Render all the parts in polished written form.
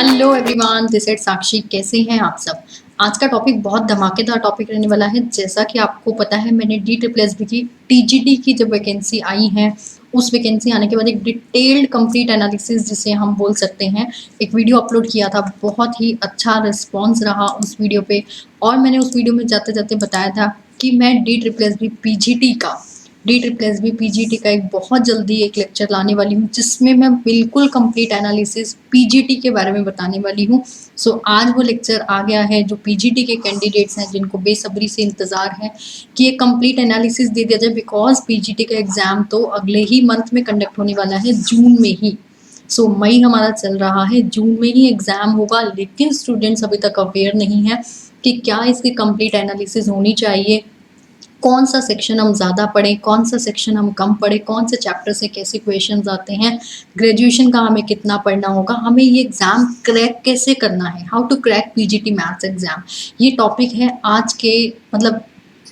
Hello everyone, this is साक्षी। कैसे हैं आप सब। आज का टॉपिक बहुत धमाकेदार टॉपिक रहने वाला है। जैसा कि आपको पता है, मैंने DSSB की टीजीटी की जब वैकेंसी आई है, उस वैकेंसी आने के बाद एक डिटेल्ड कंप्लीट एनालिसिस जिसे हम बोल सकते हैं, एक वीडियो अपलोड किया था। बहुत ही अच्छा रिस्पॉन्स रहा उस वीडियो पे। और मैंने उस वीडियो में जाते जाते बताया था कि मैं DSSB पीजीटी का पीजीटी का एक बहुत जल्दी एक लेक्चर लाने वाली हूँ, जिसमें मैं बिल्कुल कंप्लीट एनालिसिस पीजीटी के बारे में बताने वाली हूँ। सो आज वो लेक्चर आ गया है। जो पीजीटी के कैंडिडेट्स हैं, जिनको बेसब्री से इंतज़ार है कि ये कंप्लीट एनालिसिस दे दिया जाए, बिकॉज पीजीटी का एग्ज़ाम तो अगले ही मंथ में कंडक्ट होने वाला है, जून में ही। मई हमारा चल रहा है, जून में ही एग्ज़ाम होगा। लेकिन स्टूडेंट्स अभी तक अवेयर नहीं है कि क्या इसकी कंप्लीट एनालिसिस होनी चाहिए, कौन सा सेक्शन हम ज़्यादा पढ़ें, कौन सा सेक्शन हम कम पढ़ें, कौन से चैप्टर से कैसे क्वेश्चंस आते हैं, ग्रेजुएशन का हमें कितना पढ़ना होगा, हमें ये एग्ज़ाम क्रैक कैसे करना है, how to crack PGT maths exam. ये टॉपिक है आज के, मतलब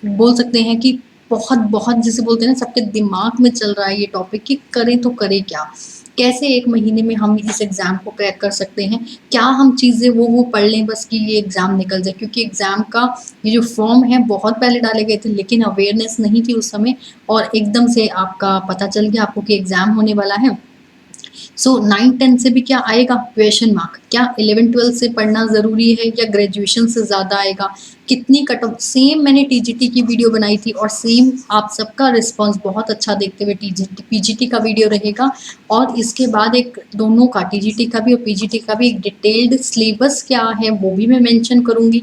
बोल सकते हैं कि बहुत बहुत जिसे बोलते हैं ना, सबके दिमाग में चल रहा है ये टॉपिक कि करें तो करें क्या, कैसे एक महीने में हम इस एग्ज़ाम को क्रैक कर सकते हैं, क्या हम चीज़ें वो पढ़ लें बस कि ये एग्ज़ाम निकल जाए। क्योंकि एग्ज़ाम का ये जो फॉर्म है बहुत पहले डाले गए थे, लेकिन अवेयरनेस नहीं थी उस समय, और एकदम से आपका पता चल गया आपको कि एग्ज़ाम होने वाला है। 9-10 से भी क्या आएगा क्वेश्चन मार्क, क्या 11-12 से पढ़ना ज़रूरी है या ग्रेजुएशन से ज़्यादा आएगा, कितनी कट ऑफ। सेम मैंने टीजीटी की वीडियो बनाई थी और सेम आप सबका रिस्पांस बहुत अच्छा देखते हुए पीजीटी का वीडियो रहेगा। और इसके बाद एक दोनों का, टीजीटी का भी और पीजीटी का भी, एक डिटेल्ड सिलेबस क्या है वो भी मैं मेंशन करूँगी।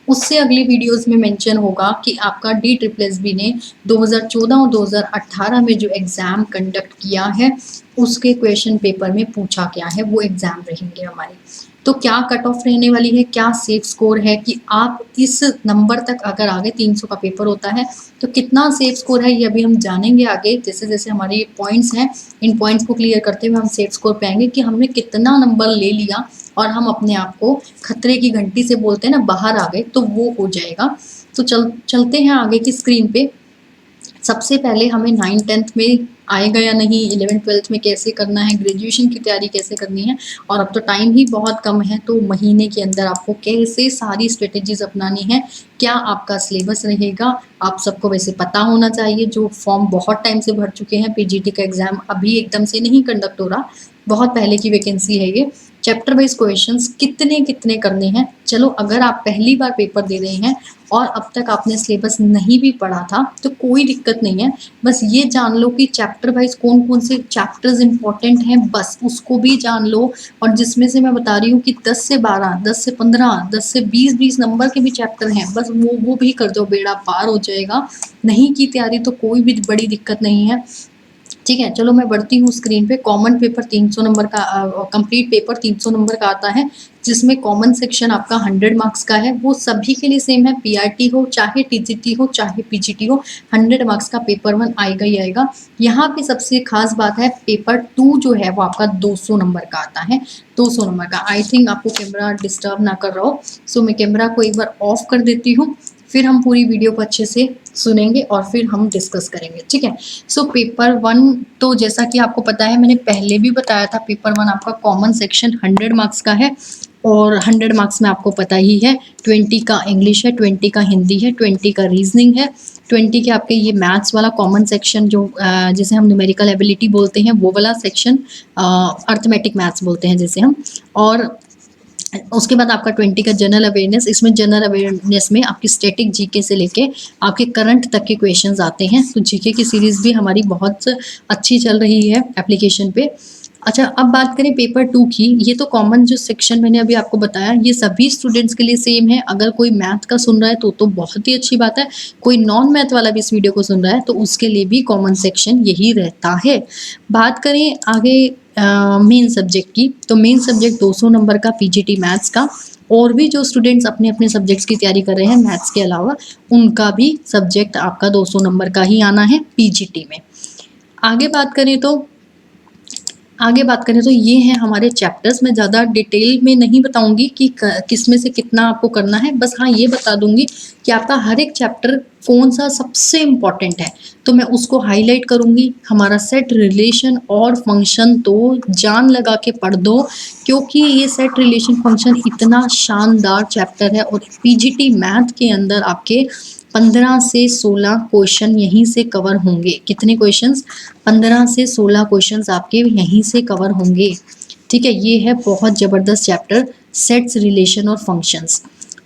उससे अगली वीडियोस में मेंशन होगा कि आपका DSSB ने 2014 और 2018 में जो एग्ज़ाम कंडक्ट किया है, उसके क्वेश्चन पेपर में पूछा क्या है, वो एग्ज़ाम रहेंगे हमारे। तो क्या कट ऑफ रहने वाली है, क्या सेफ स्कोर है कि आप इस नंबर तक अगर आगे 300 का पेपर होता है तो कितना सेफ स्कोर है, ये अभी हम जानेंगे आगे। जैसे जैसे हमारे ये पॉइंट्स हैं, इन पॉइंट्स को क्लियर करते हुए हम सेफ स्कोर पे आएंगे कि हमने कितना नंबर ले लिया और हम अपने आप को खतरे की घंटी से बोलते हैं ना, बाहर आ गए, तो वो हो जाएगा। तो चलते हैं आगे की स्क्रीन पे। सबसे पहले हमें 9-10 में आएगा या नहीं, 11-12 में कैसे करना है, ग्रेजुएशन की तैयारी कैसे करनी है, और अब तो टाइम ही बहुत कम है, तो महीने के अंदर आपको कैसे सारी स्ट्रेटेजीज अपनानी है, क्या आपका सिलेबस रहेगा, आप सबको वैसे पता होना चाहिए। जो फॉर्म बहुत टाइम से भर चुके हैं, पीजीटी का एग्ज़ाम अभी एकदम से नहीं कंडक्ट हो रहा, बहुत पहले की वैकेंसी है ये। चैप्टर वाइज क्वेश्चंस कितने कितने करने हैं। चलो, अगर आप पहली बार पेपर दे रहे हैं और अब तक आपने सिलेबस नहीं भी पढ़ा था तो कोई दिक्कत नहीं है, बस ये जान लो कि चैप्टर वाइज कौन कौन से चैप्टर्स इंपॉर्टेंट हैं, बस उसको भी जान लो। और जिसमें से मैं बता रही हूँ कि 10 से 12, 10 से 15, 10 से 20 नंबर के भी चैप्टर हैं, बस वो भी कर दो, बेड़ा पार हो जाएगा। नहीं की तैयारी तो कोई भी बड़ी दिक्कत नहीं है, ठीक है। चलो मैं बढ़ती हूँ स्क्रीन पे। कॉमन पेपर 300 नंबर का, कंप्लीट पेपर 300 नंबर का आता है, जिसमें कॉमन सेक्शन आपका 100 मार्क्स का है। वो सभी के लिए सेम है, पीआरटी हो चाहे टीजीटी हो चाहे पीजीटी हो, 100 मार्क्स का पेपर 1 आएगा ही आएगा। यहाँ पे सबसे खास बात है, पेपर 2 जो है वो आपका 200 नंबर का आता है, 200 नंबर का। आई थिंक आपको कैमरा डिस्टर्ब ना कर रहा हो, मैं कैमरा को एक बार ऑफ कर देती हूँ, फिर हम पूरी वीडियो को अच्छे से सुनेंगे और फिर हम डिस्कस करेंगे, ठीक है। पेपर 1 तो जैसा कि आपको पता है, मैंने पहले भी बताया था, पेपर 1 आपका कॉमन सेक्शन 100 मार्क्स का है, और 100 मार्क्स में आपको पता ही है 20 का इंग्लिश है, 20 का हिंदी है, 20 का रीजनिंग है, 20 के आपके ये मैथ्स वाला कॉमन सेक्शन जो जिसे हम न्यूमेरिकल एबिलिटी बोलते हैं, वो वाला सेक्शन, अर्थमेटिक मैथ्स बोलते हैं जिसे हम। और उसके बाद आपका 20 का जनरल अवेयरनेस। इसमें जनरल अवेयरनेस में आपकी स्टैटिक जीके से लेके आपके करंट तक के क्वेश्चंस आते हैं। तो जीके की सीरीज़ भी हमारी बहुत अच्छी चल रही है एप्लीकेशन पे। अच्छा, अब बात करें पेपर 2 की। ये तो कॉमन जो सेक्शन मैंने अभी आपको बताया, ये सभी स्टूडेंट्स के लिए सेम है। अगर कोई मैथ का सुन रहा है तो बहुत ही अच्छी बात है, कोई नॉन मैथ वाला भी इस वीडियो को सुन रहा है तो उसके लिए भी कॉमन सेक्शन यही रहता है। बात करें आगे मेन सब्जेक्ट की, तो मेन सब्जेक्ट 200 नंबर का पीजीटी मैथ्स का। और भी जो स्टूडेंट्स अपने अपने सब्जेक्ट्स की तैयारी कर रहे हैं मैथ्स के अलावा, उनका भी सब्जेक्ट आपका 200 नंबर का ही आना है पीजीटी में। आगे बात करें तो आगे बात करें तो ये हैं हमारे चैप्टर्स। मैं ज़्यादा डिटेल में नहीं बताऊंगी कि किस में से कितना आपको करना है, बस हाँ ये बता दूंगी कि आपका हर एक चैप्टर कौन सा सबसे इम्पॉर्टेंट है, तो मैं उसको हाईलाइट करूंगी। हमारा सेट, रिलेशन और फंक्शन तो जान लगा के पढ़ दो, क्योंकि ये सेट, रिलेशन, फंक्शन इतना शानदार चैप्टर है और पीजीटी मैथ के अंदर आपके 15 से 16 क्वेश्चन यहीं से कवर होंगे। कितने क्वेश्चंस? 15 से 16 क्वेश्चंस आपके यहीं से कवर होंगे। ठीक है, ये है बहुत ज़बरदस्त चैप्टर, सेट्स, रिलेशन और फंक्शंस।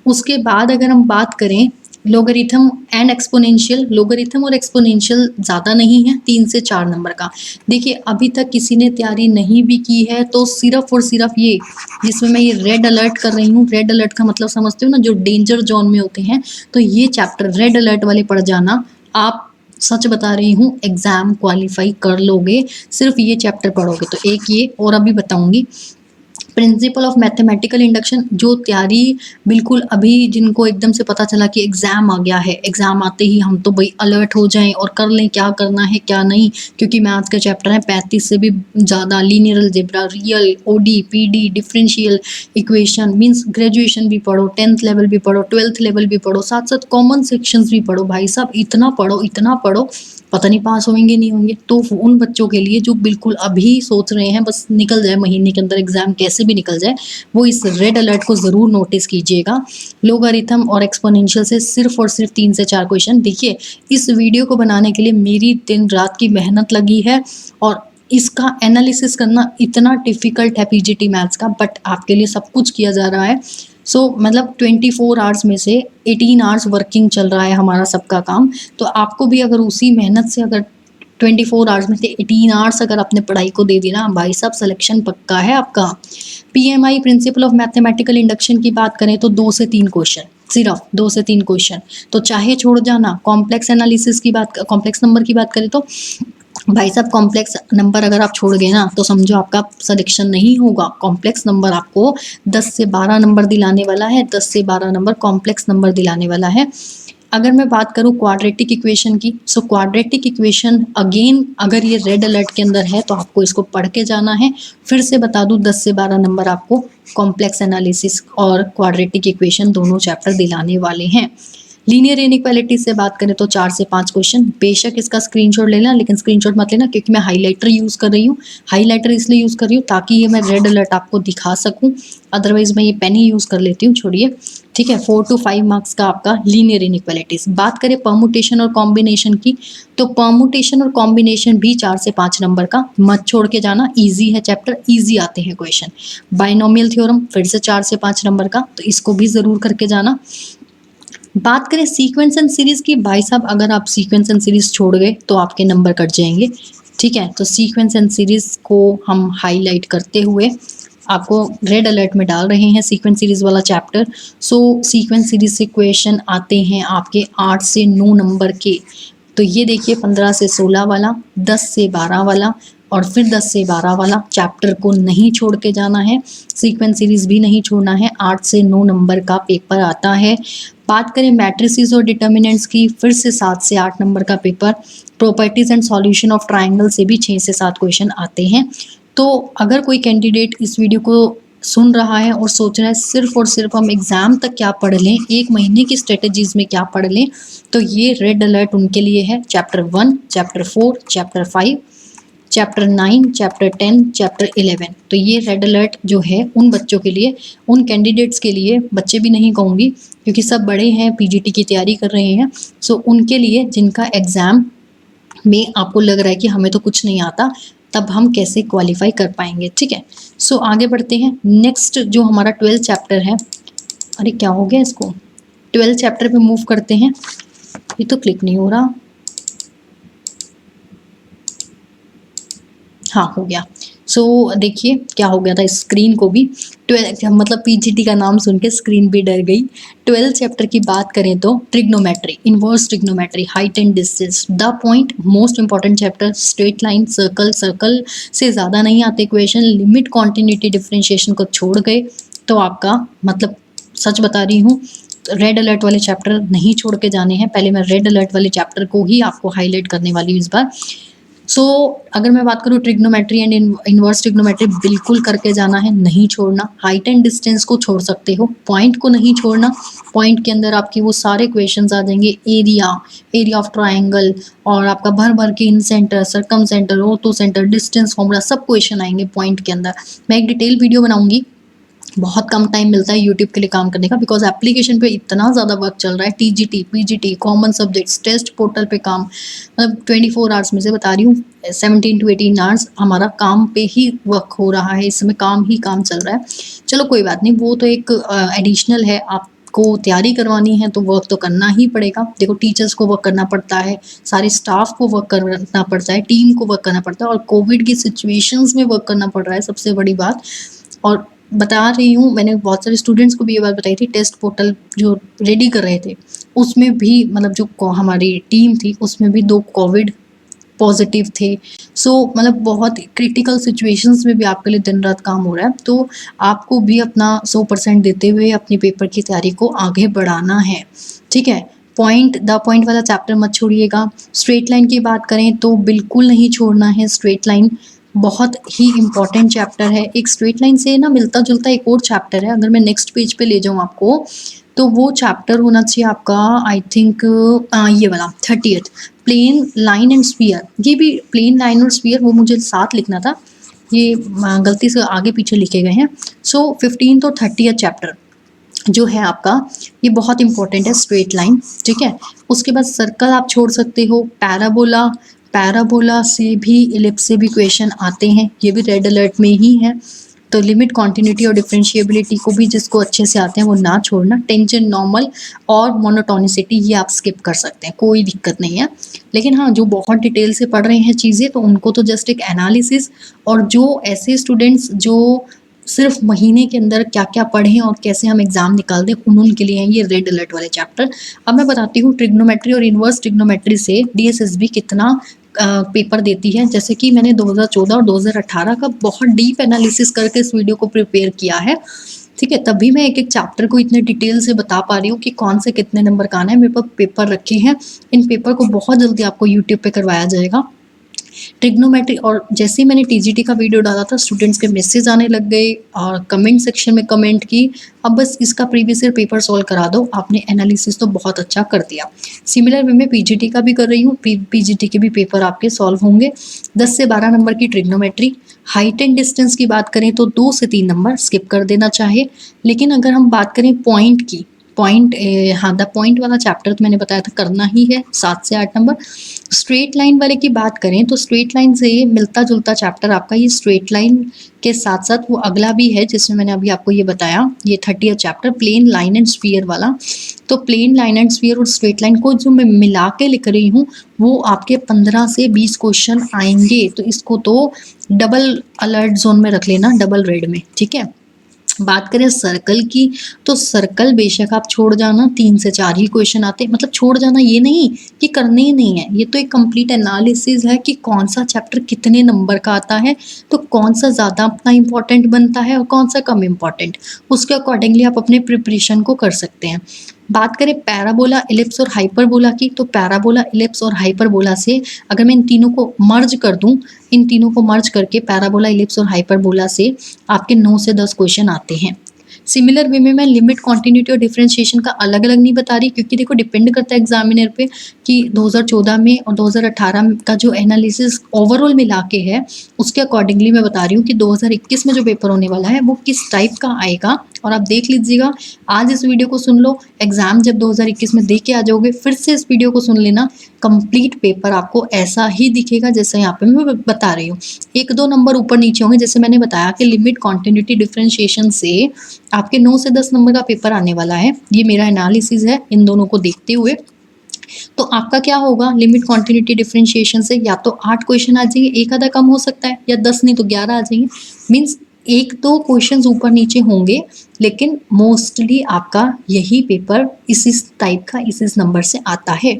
उसके बाद अगर हम बात करें लोगरिथम एंड एक्सपोनेंशियल, लोगरिथम और एक्सपोनेंशियल ज़्यादा नहीं है, 3 से 4 नंबर का। देखिए अभी तक किसी ने तैयारी नहीं भी की है तो सिर्फ और सिर्फ ये, जिसमें मैं ये रेड अलर्ट कर रही हूँ, रेड अलर्ट का मतलब समझते हो ना, जो डेंजर जोन में होते हैं, तो ये चैप्टर रेड अलर्ट वाले पढ़ जाना। आप, सच बता रही हूँ, एग्जाम क्वालिफाई कर लोगे सिर्फ ये चैप्टर पढ़ोगे तो। एक ये और अभी बताऊंगी, प्रिंसिपल ऑफ मैथमेटिकल इंडक्शन, जो तैयारी बिल्कुल अभी जिनको एकदम से पता चला कि एग्जाम आ गया है, एग्जाम आते ही हम तो भाई अलर्ट हो जाएं और कर लें क्या करना है क्या नहीं, क्योंकि मैथ्स का चैप्टर है 35 से भी ज़्यादा, linear algebra, real, OD, PD, differential equation, means graduation भी पढ़ो, 10th लेवल भी पढ़ो, 12th लेवल भी पढ़ो, साथ साथ कॉमन सेक्शंस भी पढ़ो। भाई साहब इतना पढ़ो, इतना पढ़ो, पता नहीं पास होंगे नहीं होंगे। तो उन बच्चों के लिए जो बिल्कुल अभी सोच रहे हैं बस निकल जाए महीने के अंदर एग्जाम, कैसे भी निकल जाए, वो इस रेड अलर्ट को ज़रूर नोटिस कीजिएगा। लोगारिथम और एक्सपोनेंशियल से सिर्फ और सिर्फ 3 से 4 क्वेश्चन। देखिए इस वीडियो को बनाने के लिए मेरी दिन रात की मेहनत लगी है और इसका एनालिसिस करना इतना डिफ़िकल्ट है पीजीटी मैथ्स का, बट आपके लिए सब कुछ किया जा रहा है। मतलब 24 आवर्स में से 18 आवर्स वर्किंग चल रहा है हमारा सबका काम। तो आपको भी अगर उसी मेहनत से, अगर 24 आवर्स में से 18 आवर्स अगर आपने पढ़ाई को दे दी ना, भाई साहब सिलेक्शन पक्का है आपका। PMI, principle of mathematical induction की बात करें तो 2 से 3 क्वेश्चन, सिर्फ 2 से 3 क्वेश्चन, तो चाहे छोड़ जाना। कॉम्प्लेक्स एनालिसिस की बात, कॉम्प्लेक्स नंबर की बात करें तो भाई साहब कॉम्प्लेक्स नंबर अगर आप छोड़ गए ना तो समझो आपका सिलेक्शन नहीं होगा। कॉम्प्लेक्स नंबर आपको 10 से 12 नंबर दिलाने वाला है, 10 से 12 नंबर कॉम्प्लेक्स नंबर दिलाने वाला है। अगर मैं बात करूँ क्वाड्रेटिक इक्वेशन की, सो क्वाड्रेटिक इक्वेशन अगेन अगर ये रेड अलर्ट के अंदर है तो आपको इसको पढ़ के जाना है। फिर से बता दूँ 10 से 12 नंबर आपको कॉम्प्लेक्स एनालिसिस और क्वाड्रेटिक इक्वेशन दोनों चैप्टर दिलाने वाले हैं। लीनियर इनइक्वालिटी से बात करें तो 4 से 5 क्वेश्चन। बेशक इसका स्क्रीनशॉट लेना, लेकिन स्क्रीनशॉट मत लेना क्योंकि मैं हाइलाइटर यूज़ कर रही हूँ। हाइलाइटर इसलिए यूज़ कर रही हूँ ताकि ये मैं रेड अलर्ट आपको दिखा सकूँ, अदरवाइज मैं ये पेन ही यूज़ कर लेती हूँ, छोड़िए। ठीक है, 4 to 5 मार्क्स का आपका लीनियर इनइक्वालिटीज। बात करें परमुटेशन और कॉम्बिनेशन की, तो परमुटेशन और कॉम्बिनेशन भी 4 से 5 नंबर का, मत छोड़ के जाना। ईजी है चैप्टर, ईजी आते हैं क्वेश्चन। बाइनोमियल थ्योरम फिर से 4 से 5 नंबर का, तो इसको भी ज़रूर करके जाना। बात करें सीक्वेंस एंड सीरीज की, भाई साहब अगर आप सीक्वेंस एंड सीरीज छोड़ गए तो आपके नंबर कट जाएंगे। ठीक है, तो सीक्वेंस एंड सीरीज को हम हाईलाइट करते हुए आपको रेड अलर्ट में डाल रहे हैं सीक्वेंस सीरीज वाला चैप्टर। सीक्वेंस सीरीज से क्वेश्चन आते हैं आपके 8 से 9 नंबर के। तो ये देखिए 15 से 16 वाला, 10 से 12 वाला और फिर 10 से 12 वाला चैप्टर को नहीं छोड़ के जाना है। सीक्वेंस सीरीज भी नहीं छोड़ना है, 8 से 9 नंबर का पेपर आता है। बात करें मैट्रिसेस और डिटर्मिनेंट्स की, फिर से 7 से 8 नंबर का paper. Properties and solution of triangle से भी 6 से 7 क्वेश्चन आते हैं। तो अगर कोई कैंडिडेट इस वीडियो को सुन रहा है और सोच रहा है सिर्फ और सिर्फ हम एग्ज़ाम तक क्या पढ़ लें, एक महीने की स्ट्रेटजीज़ में क्या पढ़ लें, तो ये रेड अलर्ट उनके लिए है। Chapter 1, chapter 4, chapter 5, chapter 9, chapter 10, chapter 11। तो ये रेड अलर्ट जो है उन बच्चों के लिए, उन कैंडिडेट्स के लिए, बच्चे भी नहीं कहूँगी क्योंकि सब बड़े हैं, पीजीटी की तैयारी कर रहे हैं, उनके लिए जिनका एग्ज़ाम में आपको लग रहा है कि हमें तो कुछ नहीं आता, तब हम कैसे क्वालिफाई कर पाएंगे। ठीक है, आगे बढ़ते हैं। नेक्स्ट जो हमारा 12th चैप्टर है, अरे क्या हो गया इसको, 12th चैप्टर पे मूव करते हैं। ये तो क्लिक नहीं हो रहा, हाँ हो गया। देखिए क्या हो गया था स्क्रीन को भी, 12 मतलब पीजीटी का नाम सुन के स्क्रीन भी डर गई। 12th चैप्टर की बात करें तो trigonometry, inverse trigonometry, height and distance, the point, most important chapter. Straight line, circle, circle से ज़्यादा नहीं आते क्वेश्चन। लिमिट, कॉन्टिन्यूटी, डिफरेंशिएशन को छोड़ गए तो आपका मतलब, सच बता रही हूँ, रेड अलर्ट वाले चैप्टर नहीं छोड़ के जाने हैं। पहले मैं रेड अलर्ट वाले चैप्टर को ही आपको हाईलाइट करने वाली हूँ इस बार। सो अगर मैं बात करूँ ट्रिग्नोमेट्री एंड इनवर्स ट्रिग्नोमेट्री बिल्कुल करके जाना है, नहीं छोड़ना। हाइट एंड डिस्टेंस को छोड़ सकते हो, पॉइंट को नहीं छोड़ना। पॉइंट के अंदर आपकी वो सारे क्वेश्चंस आ जाएंगे, एरिया ऑफ ट्राइंगल और आपका भर भर के incentre, circumcentre, orthocentre, distance formula, सब क्वेश्चन आएंगे पॉइंट के अंदर। मैं एक डिटेल वीडियो बनाऊंगी। बहुत कम टाइम मिलता है यूट्यूब के लिए काम करने का, बिकॉज एप्लीकेशन पे इतना ज़्यादा वर्क चल रहा है। TGT, PGT, common subjects, test portal पे काम, मतलब 24 आवर्स में से बता रही हूँ 17 to 18 आवर्स हमारा काम पे ही वर्क हो रहा है। इस समय काम ही काम चल रहा है। चलो कोई बात नहीं, वो तो एक एडिशनल है। आपको तैयारी करवानी है तो वर्क तो करना ही पड़ेगा। देखो, टीचर्स को वर्क करना पड़ता है, सारे स्टाफ को वर्क करना पड़ता है, टीम को वर्क करना पड़ता है, और कोविड की सिचुएशंस में वर्क करना पड़ रहा है, सबसे बड़ी बात। और बता रही हूँ, मैंने बहुत सारे स्टूडेंट्स को भी ये बात बताई थी, टेस्ट पोर्टल जो रेडी कर रहे थे उसमें भी, मतलब जो हमारी टीम थी उसमें भी 2 कोविड पॉजिटिव थे। सो मतलब बहुत क्रिटिकल सिचुएशंस में भी आपके लिए दिन रात काम हो रहा है। तो आपको भी अपना 100% देते हुए अपनी पेपर की तैयारी को आगे बढ़ाना है, ठीक है। पॉइंट वाला चैप्टर मत छोड़िएगा। स्ट्रेट लाइन की बात करें तो बिल्कुल नहीं छोड़ना है। स्ट्रेट लाइन बहुत ही इंपॉर्टेंट चैप्टर है। एक स्ट्रेट लाइन से ना मिलता जुलता एक और चैप्टर है, अगर मैं नेक्स्ट पेज पे ले जाऊँ आपको, तो वो चैप्टर होना चाहिए आपका, आई थिंक ये वाला 30th, plane line and sphere. ये भी प्लेन लाइन और स्फीयर, वो मुझे साथ लिखना था, ये गलती से आगे पीछे लिखे गए हैं। सो 15th और 30th चैप्टर जो है आपका, ये बहुत इंपॉर्टेंट है, स्ट्रेट लाइन, ठीक है। उसके बाद सर्कल आप छोड़ सकते हो। पैराबोला से भी, इलिप्स से भी क्वेश्चन आते हैं, ये भी रेड अलर्ट में ही है। तो लिमिट, कॉन्टिन्यूटी और डिफरेंशिएबिलिटी को भी जिसको अच्छे से आते हैं वो ना छोड़ना। टेंजेंट, नॉर्मल और मोनोटोनिसिटी ये आप स्किप कर सकते हैं, कोई दिक्कत नहीं है। लेकिन हाँ, जो बहुत डिटेल से पढ़ रहे हैं चीज़ें, तो उनको तो जस्ट एक एनालिसिस, और जो ऐसे स्टूडेंट्स जो सिर्फ महीने के अंदर क्या क्या पढ़ें और कैसे हम एग्जाम निकाल दें, उनके लिए हैं ये रेड अलर्ट वाले चैप्टर। अब मैं बताती हूँ ट्रिग्नोमेट्री और इनवर्स ट्रिग्नोमेट्री से डीएसएसबी कितना पेपर देती है। जैसे कि मैंने 2014 और 2018 का बहुत डीप एनालिसिस करके इस वीडियो को प्रिपेयर किया है, ठीक है। तभी मैं एक एक चैप्टर को इतने डिटेल से बता पा रही हूँ कि कौन से कितने नंबर का आना है। मेरे पास पेपर रखे हैं, इन पेपर को बहुत जल्दी आपको यूट्यूब पे करवाया जाएगा। ट्रिग्नोमेट्री, और जैसे ही मैंने टीजीटी का वीडियो डाला था, स्टूडेंट्स के मैसेज आने लग गए और कमेंट सेक्शन में कमेंट की, अब बस इसका प्रीवियस ईयर पेपर सॉल्व करा दो, आपने एनालिसिस तो बहुत अच्छा कर दिया। सिमिलर वे में पीजीटी का भी कर रही हूँ, पीजीटी के भी पेपर आपके सॉल्व होंगे। 10 से 12 नंबर की ट्रिग्नोमेट्री। हाइट एंड डिस्टेंस की बात करें तो 2 से 3 नंबर स्किप कर देना चाहिए। लेकिन अगर हम बात करें पॉइंट की, हाँ, द पॉइंट वाला चैप्टर तो मैंने बताया था करना ही है, 7 से 8 नंबर। स्ट्रेट लाइन वाले की बात करें तो स्ट्रेट लाइन से मिलता जुलता चैप्टर आपका ये स्ट्रेट लाइन के साथ साथ वो अगला भी है, जिसमें मैंने अभी आपको ये बताया, ये 30th chapter plane line and sphere वाला। तो प्लेन लाइन एंड स्फीयर और स्ट्रेट लाइन को जो मैं मिला के लिख रही हूँ, वो आपके 15 से 20 क्वेश्चन आएंगे। तो इसको तो डबल अलर्ट जोन में रख लेना, डबल रेड में, ठीक है। बात करें सर्कल की, तो सर्कल बेशक आप छोड़ जाना, 3 से 4 ही क्वेश्चन आते हैं। मतलब छोड़ जाना ये नहीं कि करने ही नहीं है, ये तो एक कंप्लीट एनालिसिस है कि कौन सा चैप्टर कितने नंबर का आता है, तो कौन सा ज़्यादा अपना इम्पॉर्टेंट बनता है और कौन सा कम इम्पॉर्टेंट, उसके अकॉर्डिंगली आप अपने प्रिपरेशन को कर सकते हैं। बात करें पैराबोला, इलिप्स और हाइपरबोला की, तो पैराबोला, इलिप्स और हाइपरबोला से अगर मैं इन तीनों को मर्ज कर दूं, इन तीनों को मर्ज करके पैराबोला, इलिप्स और हाइपरबोला से आपके 9 से 10 क्वेश्चन आते हैं। सिमिलर वे में मैं लिमिट, कॉन्टिन्यूटी और डिफरेंशिएशन का अलग अलग नहीं बता रही, क्योंकि देखो डिपेंड करता है एग्जामिनर पे कि 2014 में और 2018 का जो एनालिसिस ओवरऑल मिला के है, उसके अकॉर्डिंगली मैं बता रही हूँ कि 2021 में जो पेपर होने वाला है वो किस टाइप का आएगा। और आप देख लीजिएगा, आज इस वीडियो को सुन लो, एग्जाम जब 2021 में दे के आ जाओगे फिर से इस वीडियो को सुन लेना, कंप्लीट पेपर आपको ऐसा ही दिखेगा जैसे यहाँ पे मैं बता रही हूँ। 1-2 नंबर ऊपर नीचे होंगे, जैसे मैंने बताया कि लिमिट, कॉन्टिन्यूटी, डिफरेंशिएशन से आपके 9 से 10 नंबर का पेपर आने वाला है। ये मेरा एनालिसिस है इन दोनों को देखते हुए। तो आपका क्या होगा, लिमिट, कॉन्टिन्यूटी, डिफरेंशिएशन से या तो 8 क्वेश्चन आ जाएंगे, एक आधा कम हो सकता है, या 10 नहीं तो 11 आ जाएंगे। मीन्स 1-2 क्वेश्चंस ऊपर नीचे होंगे, लेकिन मोस्टली आपका यही पेपर इस टाइप का इस नंबर से आता है।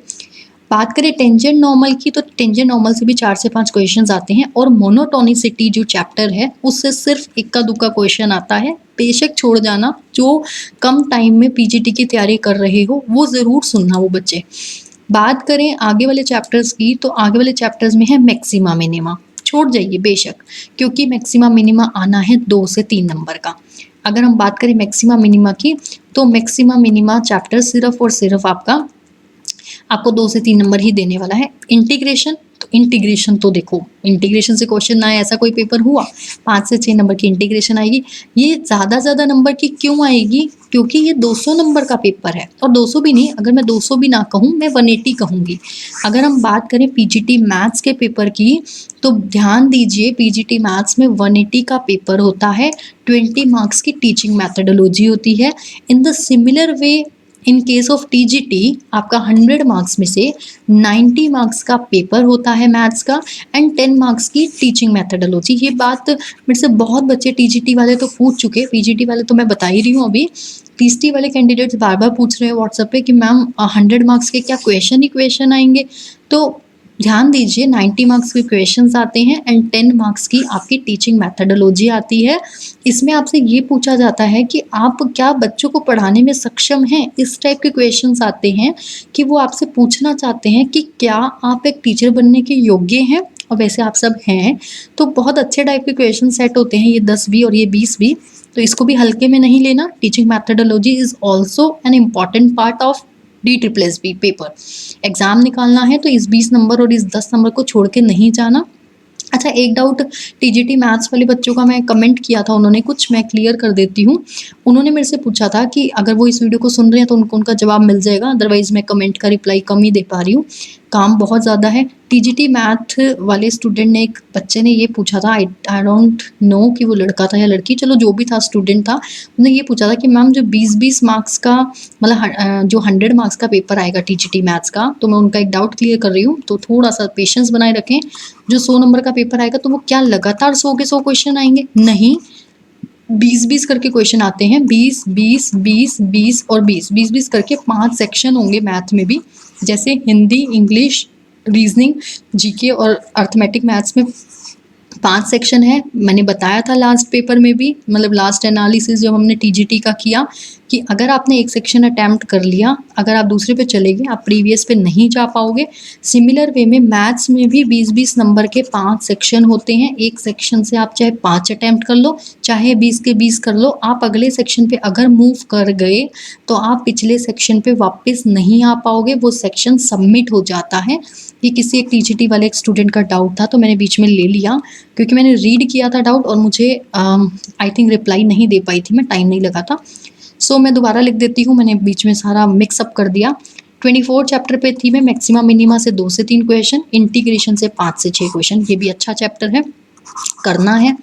बात करें टेंजेंट नॉर्मल की, तो टेंजेंट नॉर्मल से भी 4 से 5 क्वेश्चंस आते हैं, और मोनोटोनिसिटी जो चैप्टर है उससे सिर्फ इक्का दुक्का क्वेश्चन आता है। बेशक छोड़ जाना, जो कम टाइम में पीजीटी की तैयारी कर रहे हो वो ज़रूर सुनना वो बच्चे। बात करें आगे वाले चैप्टर्स की, तो आगे वाले चैप्टर्स में है मैक्सिमा मिनिमा, छोड़ जाइए बेशक, क्योंकि मैक्सिमा मिनिमा आना है 2 से 3 नंबर का। अगर हम बात करें मैक्सिमा मिनिमा की, तो मैक्सिमा मिनिमा चैप्टर सिर्फ और सिर्फ आपको 2 से 3 नंबर ही देने वाला है। इंटीग्रेशन, तो इंटीग्रेशन तो देखो, इंटीग्रेशन से क्वेश्चन ना आए ऐसा कोई पेपर हुआ? 5 से 6 नंबर की इंटीग्रेशन आएगी। ये ज़्यादा नंबर की क्यों आएगी? क्योंकि ये 200 नंबर का पेपर है, और 200 भी नहीं, अगर मैं 200 भी ना कहूँ, मैं 180 कहूँगी। अगर हम बात करें पीजीटी मैथ्स के पेपर की, तो ध्यान दीजिए, पीजीटी मैथ्स में 180 का पेपर होता है, 20 मार्क्स की टीचिंग मैथडोलॉजी होती है। In the similar way, in case of TGT आपका 100 मार्क्स में से 90 मार्क्स का पेपर होता है मैथ्स का, एंड 10 मार्क्स की टीचिंग मैथडोलॉजी। ये बात मेरे से बहुत बच्चे टीजीटी वाले तो पूछ चुके, पीजीटी वाले तो मैं बता ही रही हूँ अभी। टीजीटी वाले कैंडिडेट्स बार बार पूछ रहे हैं व्हाट्सएप पे कि मैम 100 मार्क्स के क्या क्वेश्चन ही क्वेश्चन आएंगे? तो ध्यान दीजिए, 90 मार्क्स के क्वेश्चंस आते हैं एंड 10 मार्क्स की आपकी टीचिंग मैथडोलॉजी आती है। इसमें आपसे ये पूछा जाता है कि आप क्या बच्चों को पढ़ाने में सक्षम हैं? इस टाइप के क्वेश्चंस आते हैं कि वो आपसे पूछना चाहते हैं कि क्या आप एक टीचर बनने के योग्य हैं, और वैसे आप सब हैं। तो बहुत अच्छे टाइप के क्वेश्चन सेट होते हैं, ये 10 भी और ये 20 भी, तो इसको भी हल्के में नहीं लेना। Teaching methodology is also an important part of DSSB paper. Exam निकालना है तो इस 20 नंबर और इस 10 नंबर को छोड़ के नहीं जाना। अच्छा, एक डाउट टीजीटी मैथ्स वाले बच्चों का मैं कमेंट किया था उन्होंने कुछ, मैं क्लियर कर देती हूँ। उन्होंने मेरे से पूछा था कि अगर वो इस वीडियो को सुन रहे हैं तो उनको उनका जवाब मिल जाएगा, अदरवाइज मैं कमेंट का रिप्लाई कम ही दे पा रही हूँ, काम बहुत ज़्यादा है। टीजीटी मैथ वाले स्टूडेंट ने, एक बच्चे ने ये पूछा था, आई डोंट नो कि वो लड़का था या लड़की, चलो जो भी था स्टूडेंट था, उन्होंने ये पूछा था कि मैम जो 20-20 मार्क्स का, मतलब जो 100 मार्क्स का पेपर आएगा टीजीटी मैथ्स का, तो मैं उनका एक डाउट क्लियर कर रही हूँ, तो थोड़ा सा पेशेंस बनाए रखें। जो 100 नंबर का पेपर आएगा तो वो क्या लगातार 100 के 100 क्वेश्चन आएंगे? नहीं, 20-20 करके क्वेश्चन आते हैं, 20 और 20 करके 5 सेक्शन होंगे मैथ में भी, जैसे हिंदी, इंग्लिश, रीजनिंग, जीके और अर्थमेटिक मैथ्स में 5 सेक्शन है। मैंने बताया था लास्ट पेपर में भी, मतलब लास्ट एनालिसिस जब हमने टीजीटी का किया, कि अगर आपने एक सेक्शन अटैम्प्ट कर लिया, अगर आप दूसरे पे चले गए, आप प्रीवियस पे नहीं जा पाओगे। सिमिलर वे में मैथ्स में भी 20-20 नंबर के 5 सेक्शन होते हैं। एक सेक्शन से आप चाहे 5 अटैम्प्ट कर लो, चाहे 20 के 20 कर लो, आप अगले सेक्शन पे अगर मूव कर गए तो आप पिछले सेक्शन पे वापस नहीं आ पाओगे, वो सेक्शन सबमिट हो जाता है। ये किसी एक टीजीटी वाले एक स्टूडेंट का डाउट था, तो मैंने बीच में ले लिया, क्योंकि मैंने रीड किया था डाउट और मुझे आई थिंक रिप्लाई नहीं दे पाई थी मैं, टाइम नहीं लगा था। सो मैं दोबारा लिख देती हूँ, मैंने बीच में सारा मिक्सअप कर दिया। 24 चैप्टर पे थी मैं, मैक्सिमा मिनिमा से 2 से 3 क्वेश्चन, इंटीग्रेशन से 5 से 6 क्वेश्चन, ये भी अच्छा चैप्टर है, करना है।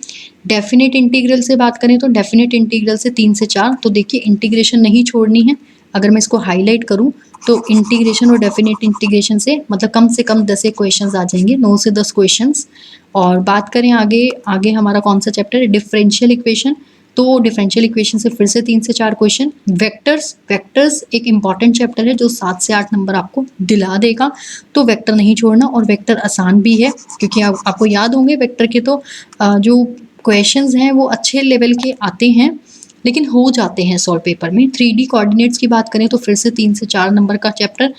डेफिनेट इंटीग्रल से बात करें तो डेफिनेट इंटीग्रल से 3 से 4, तो देखिए इंटीग्रेशन नहीं छोड़नी है। अगर मैं इसको हाईलाइट करूं तो इंटीग्रेशन और डेफिनेट इंटीग्रेशन से मतलब कम से कम 10 क्वेश्चंस आ जाएंगे, 9 से 10 क्वेश्चंस। और बात करें आगे हमारा कौन सा चैप्टर है, डिफरेंशियल इक्वेशन, तो डिफरेंशियल इक्वेशन से फिर से 3 से 4 क्वेश्चन। वेक्टर्स एक इंपॉर्टेंट चैप्टर है जो 7 से 8 नंबर आपको दिला देगा, तो वेक्टर नहीं छोड़ना। और वेक्टर आसान भी है, क्योंकि आपको याद होंगे वेक्टर के तो जो क्वेश्चंस हैं वो अच्छे लेवल के आते हैं, लेकिन हो जाते हैं सॉल्व पेपर में। 3D कोऑर्डिनेट्स की बात करें तो फिर से 3 से 4 नंबर का चैप्टर।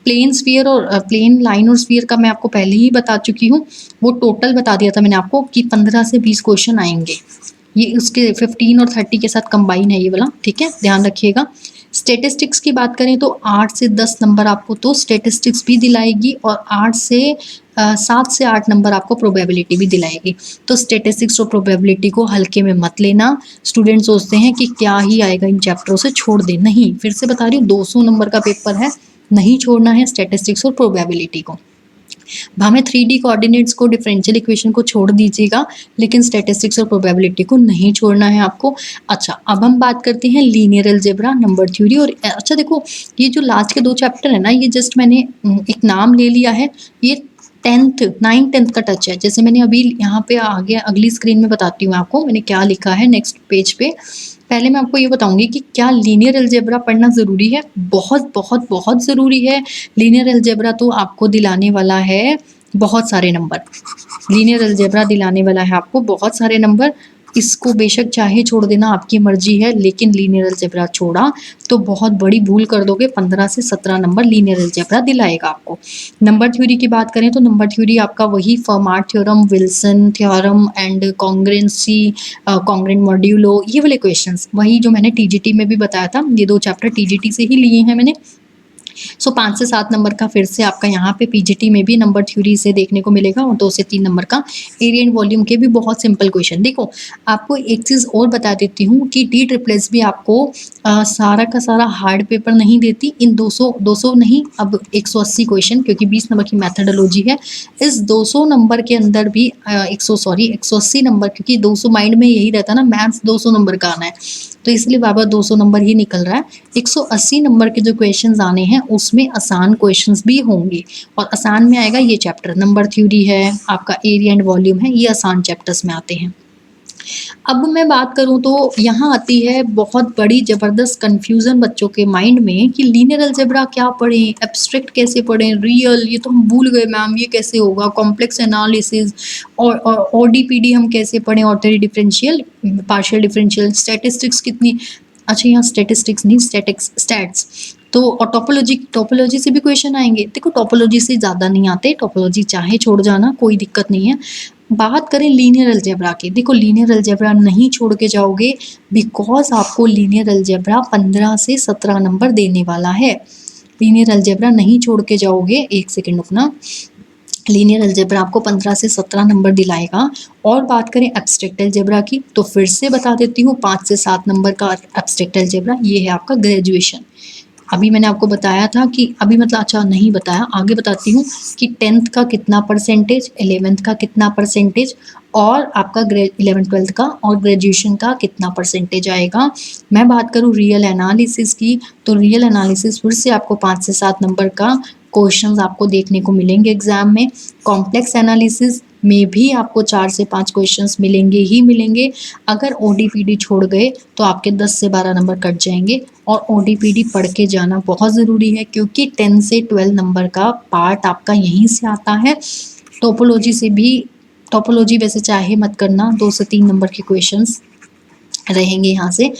प्लेन स्फीयर और प्लेन लाइन और स्फीयर का मैं आपको पहले ही बता चुकी हूँ, वो टोटल बता दिया था मैंने आपको कि 15 से 20 क्वेश्चन आएंगे, ये उसके 15 और 30 के साथ कंबाइन है ये वाला, ठीक है, ध्यान रखिएगा। स्टेटिस्टिक्स की बात करें तो 8 से 10 नंबर आपको तो स्टेटिस्टिक्स भी दिलाएगी, और 7 से 8 नंबर आपको प्रोबेबिलिटी भी दिलाएगी। तो स्टेटिस्टिक्स और प्रोबेबिलिटी को हल्के में मत लेना। स्टूडेंट सोचते हैं कि क्या ही आएगा इन चैप्टरों से, छोड़ दे, नहीं, फिर से बता रही हूँ 200 नंबर का पेपर है, नहीं छोड़ना है स्टेटिस्टिक्स और प्रोबेबिलिटी को। हमें 3D कोऑर्डिनेट्स को, डिफरेंशियल इक्वेशन को छोड़ दीजिएगा, लेकिन स्टैटिस्टिक्स और प्रोबेबिलिटी को नहीं छोड़ना है आपको। अच्छा, अब हम बात करते हैं लीनियर अलजेब्रा, नंबर थ्योरी। और अच्छा देखो, ये जो लास्ट के 2 चैप्टर है ना, ये जस्ट मैंने एक नाम ले लिया है, ये 9th-10th का टच है। जैसे मैंने अभी यहाँ पे आगे अगली स्क्रीन में बताती हूँ आपको मैंने क्या लिखा है नेक्स्ट पेज पे। पहले मैं आपको ये बताऊंगी कि क्या लीनियर अलजेब्रा पढ़ना ज़रूरी है। बहुत बहुत बहुत ज़रूरी है। लीनियर अलजेब्रा तो आपको दिलाने वाला है बहुत सारे नंबर, लीनियर अलजेब्रा दिलाने वाला है आपको बहुत सारे नंबर। इसको बेशक चाहे छोड़ देना, आपकी मर्जी है, लेकिन लीनियर अलजेब्रा छोड़ा तो बहुत बड़ी भूल कर दोगे। 15 से 17 नंबर लीनियर अलजेब्रा दिलाएगा आपको। नंबर थ्योरी की बात करें तो नंबर थ्योरी आपका वही format theorem, Wilson theorem and congruency, congruent modulo, ये वाले क्वेश्चंस वही जो मैंने टीजीटी में भी बताया था। ये 2 चैप्टर टीजीटी से ही लिए हैं मैंने। 5 से 7 नंबर का फिर से आपका यहाँ पे पीजीटी में भी नंबर थ्योरी से देखने को मिलेगा, और 2 से 3 नंबर का एरिया एंड वॉल्यूम के भी बहुत सिंपल क्वेश्चन। देखो आपको एक चीज़ और बता देती हूँ कि डी ट्रिपल एस भी आपको सारा का सारा हार्ड पेपर नहीं देती। इन 200 नहीं, अब 180 क्वेश्चन, क्योंकि 20 नंबर की मैथडोलॉजी है। इस 200 नंबर के अंदर भी 180 नंबर, क्योंकि 200 माइंड में यही रहता है ना, मैथ्स 200 नंबर का आना है, तो इसलिए बाबा 200 नंबर ही निकल रहा है। 180 नंबर के जो क्वेश्चंस आने हैं उसमें आसान क्वेश्चंस भी होंगे, और आसान में आएगा ये चैप्टर, नंबर थ्योरी है आपका, एरिया एंड वॉल्यूम है, ये आसान चैप्टर्स में आते हैं। अब मैं बात करूं तो यहाँ आती है बहुत बड़ी ज़बरदस्त कन्फ्यूज़न बच्चों के माइंड में कि लीनियर अलजेब्रा क्या पढ़ें, एब्स्ट्रैक्ट कैसे पढ़ें, रियल ये तो हम भूल गए मैम, ये कैसे होगा, कॉम्प्लेक्स एनालिसिस और ओडीपीडी हम कैसे पढ़ें, ordinary differential, partial differential, statistics कितनी, अच्छा यहाँ स्टैटिस्टिक्स नहीं, स्टैट्स, तो और टोपोलॉजी से भी क्वेश्चन आएंगे। देखो टोपोलॉजी से ज़्यादा नहीं आते, टोपोलॉजी चाहे छोड़ जाना, कोई दिक्कत नहीं है। बात करें लीनियर अलजेब्रा की, देखो लीनियर अलजेब्रा नहीं छोड़ के जाओगे, बिकॉज आपको लीनियर अलजेब्रा 15 से 17 नंबर देने वाला है। लीनियर अलजेब्रा नहीं छोड़ के जाओगे, एक सेकेंड रुकना, लीनियर अलजेब्रा आपको 15 से 17 नंबर दिलाएगा। और बात करें एब्स्ट्रैक्ट अलजेब्रा की, तो फिर से बता देती हूँ 5 से 7 नंबर का एब्स्ट्रैक्ट अलजेब्रा, ये है आपका ग्रेजुएशन। अभी मैंने आपको बताया था कि अभी मतलब अच्छा नहीं बताया, आगे बताती हूँ कि 10th का कितना परसेंटेज, 11th का कितना परसेंटेज, और आपका 11th 12th का और ग्रेजुएशन का कितना परसेंटेज आएगा। मैं बात करूँ रियल एनालिसिस की, तो रियल एनालिसिस फिर से आपको 5 से 7 नंबर का क्वेश्चंस आपको देखने को मिलेंगे एग्जाम में। कॉम्प्लेक्स एनालिसिस में भी आपको 4 से 5 क्वेश्चंस मिलेंगे ही मिलेंगे। अगर ओडीपीडी छोड़ गए तो आपके 10 से 12 नंबर कट जाएंगे, और ओडीपीडी पढ़ के जाना बहुत ज़रूरी है, क्योंकि 10 से 12 नंबर का पार्ट आपका यहीं से आता है। टोपोलॉजी से भी, टोपोलॉजी वैसे चाहे मत करना, 2 से 3 नंबर के क्वेश्चंस रहेंगे यहाँ से।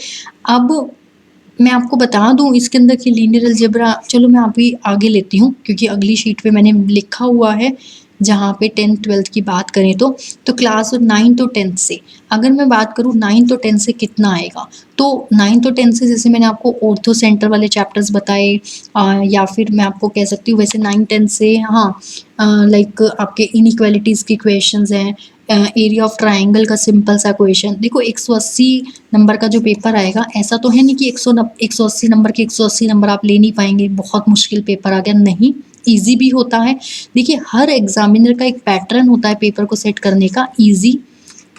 अब मैं आपको बता दूं इसके अंदर की लीनियर अलजेब्रा, चलो मैं अभी आगे लेती हूँ, क्योंकि अगली शीट पे मैंने लिखा हुआ है जहाँ पे 10th 12th की बात करें तो क्लास 9 तो 10th से, अगर मैं बात करूँ 9 तो 10 से कितना आएगा, तो 9 तो 10 से जैसे मैंने आपको ऑर्थो सेंटर वाले चैप्टर्स बताए, या फिर मैं आपको कह सकती हूँ वैसे 9 10 से, हाँ लाइक आपके इनइक्वालिटीज़ की क्वेश्चंस हैं, एरिया ऑफ ट्राइंगल का सिंपल सा क्वेश्चन। देखो 180 नंबर का जो पेपर आएगा, ऐसा तो है नहीं कि 180 नंबर के 180 नंबर आप ले नहीं पाएंगे, बहुत मुश्किल पेपर आ गया, नहीं, ईजी भी होता है। देखिए हर एग्जामिनर का एक पैटर्न होता है पेपर को सेट करने का, ईजी,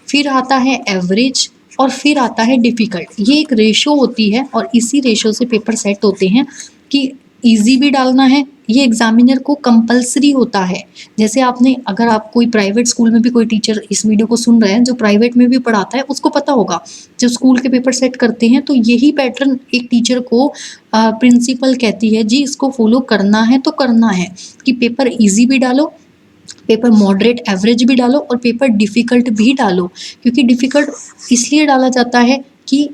फिर आता है एवरेज, और फिर आता है डिफ़िकल्ट। ये एक रेशो होती है, और इसी रेशो से पेपर सेट होते हैं कि ईजी भी डालना है, ये एग्जामिनर को कंपलसरी होता है। जैसे आपने, अगर आप कोई प्राइवेट स्कूल में भी कोई टीचर इस वीडियो को सुन रहे हैं जो प्राइवेट में भी पढ़ाता है, उसको पता होगा जब स्कूल के पेपर सेट करते हैं तो यही पैटर्न एक टीचर को प्रिंसिपल कहती है जी इसको फॉलो करना है तो करना है, कि पेपर ईजी भी डालो, पेपर मॉडरेट एवरेज भी डालो, और पेपर डिफ़िकल्ट भी डालो। क्योंकि डिफ़िकल्ट इसलिए डाला जाता है कि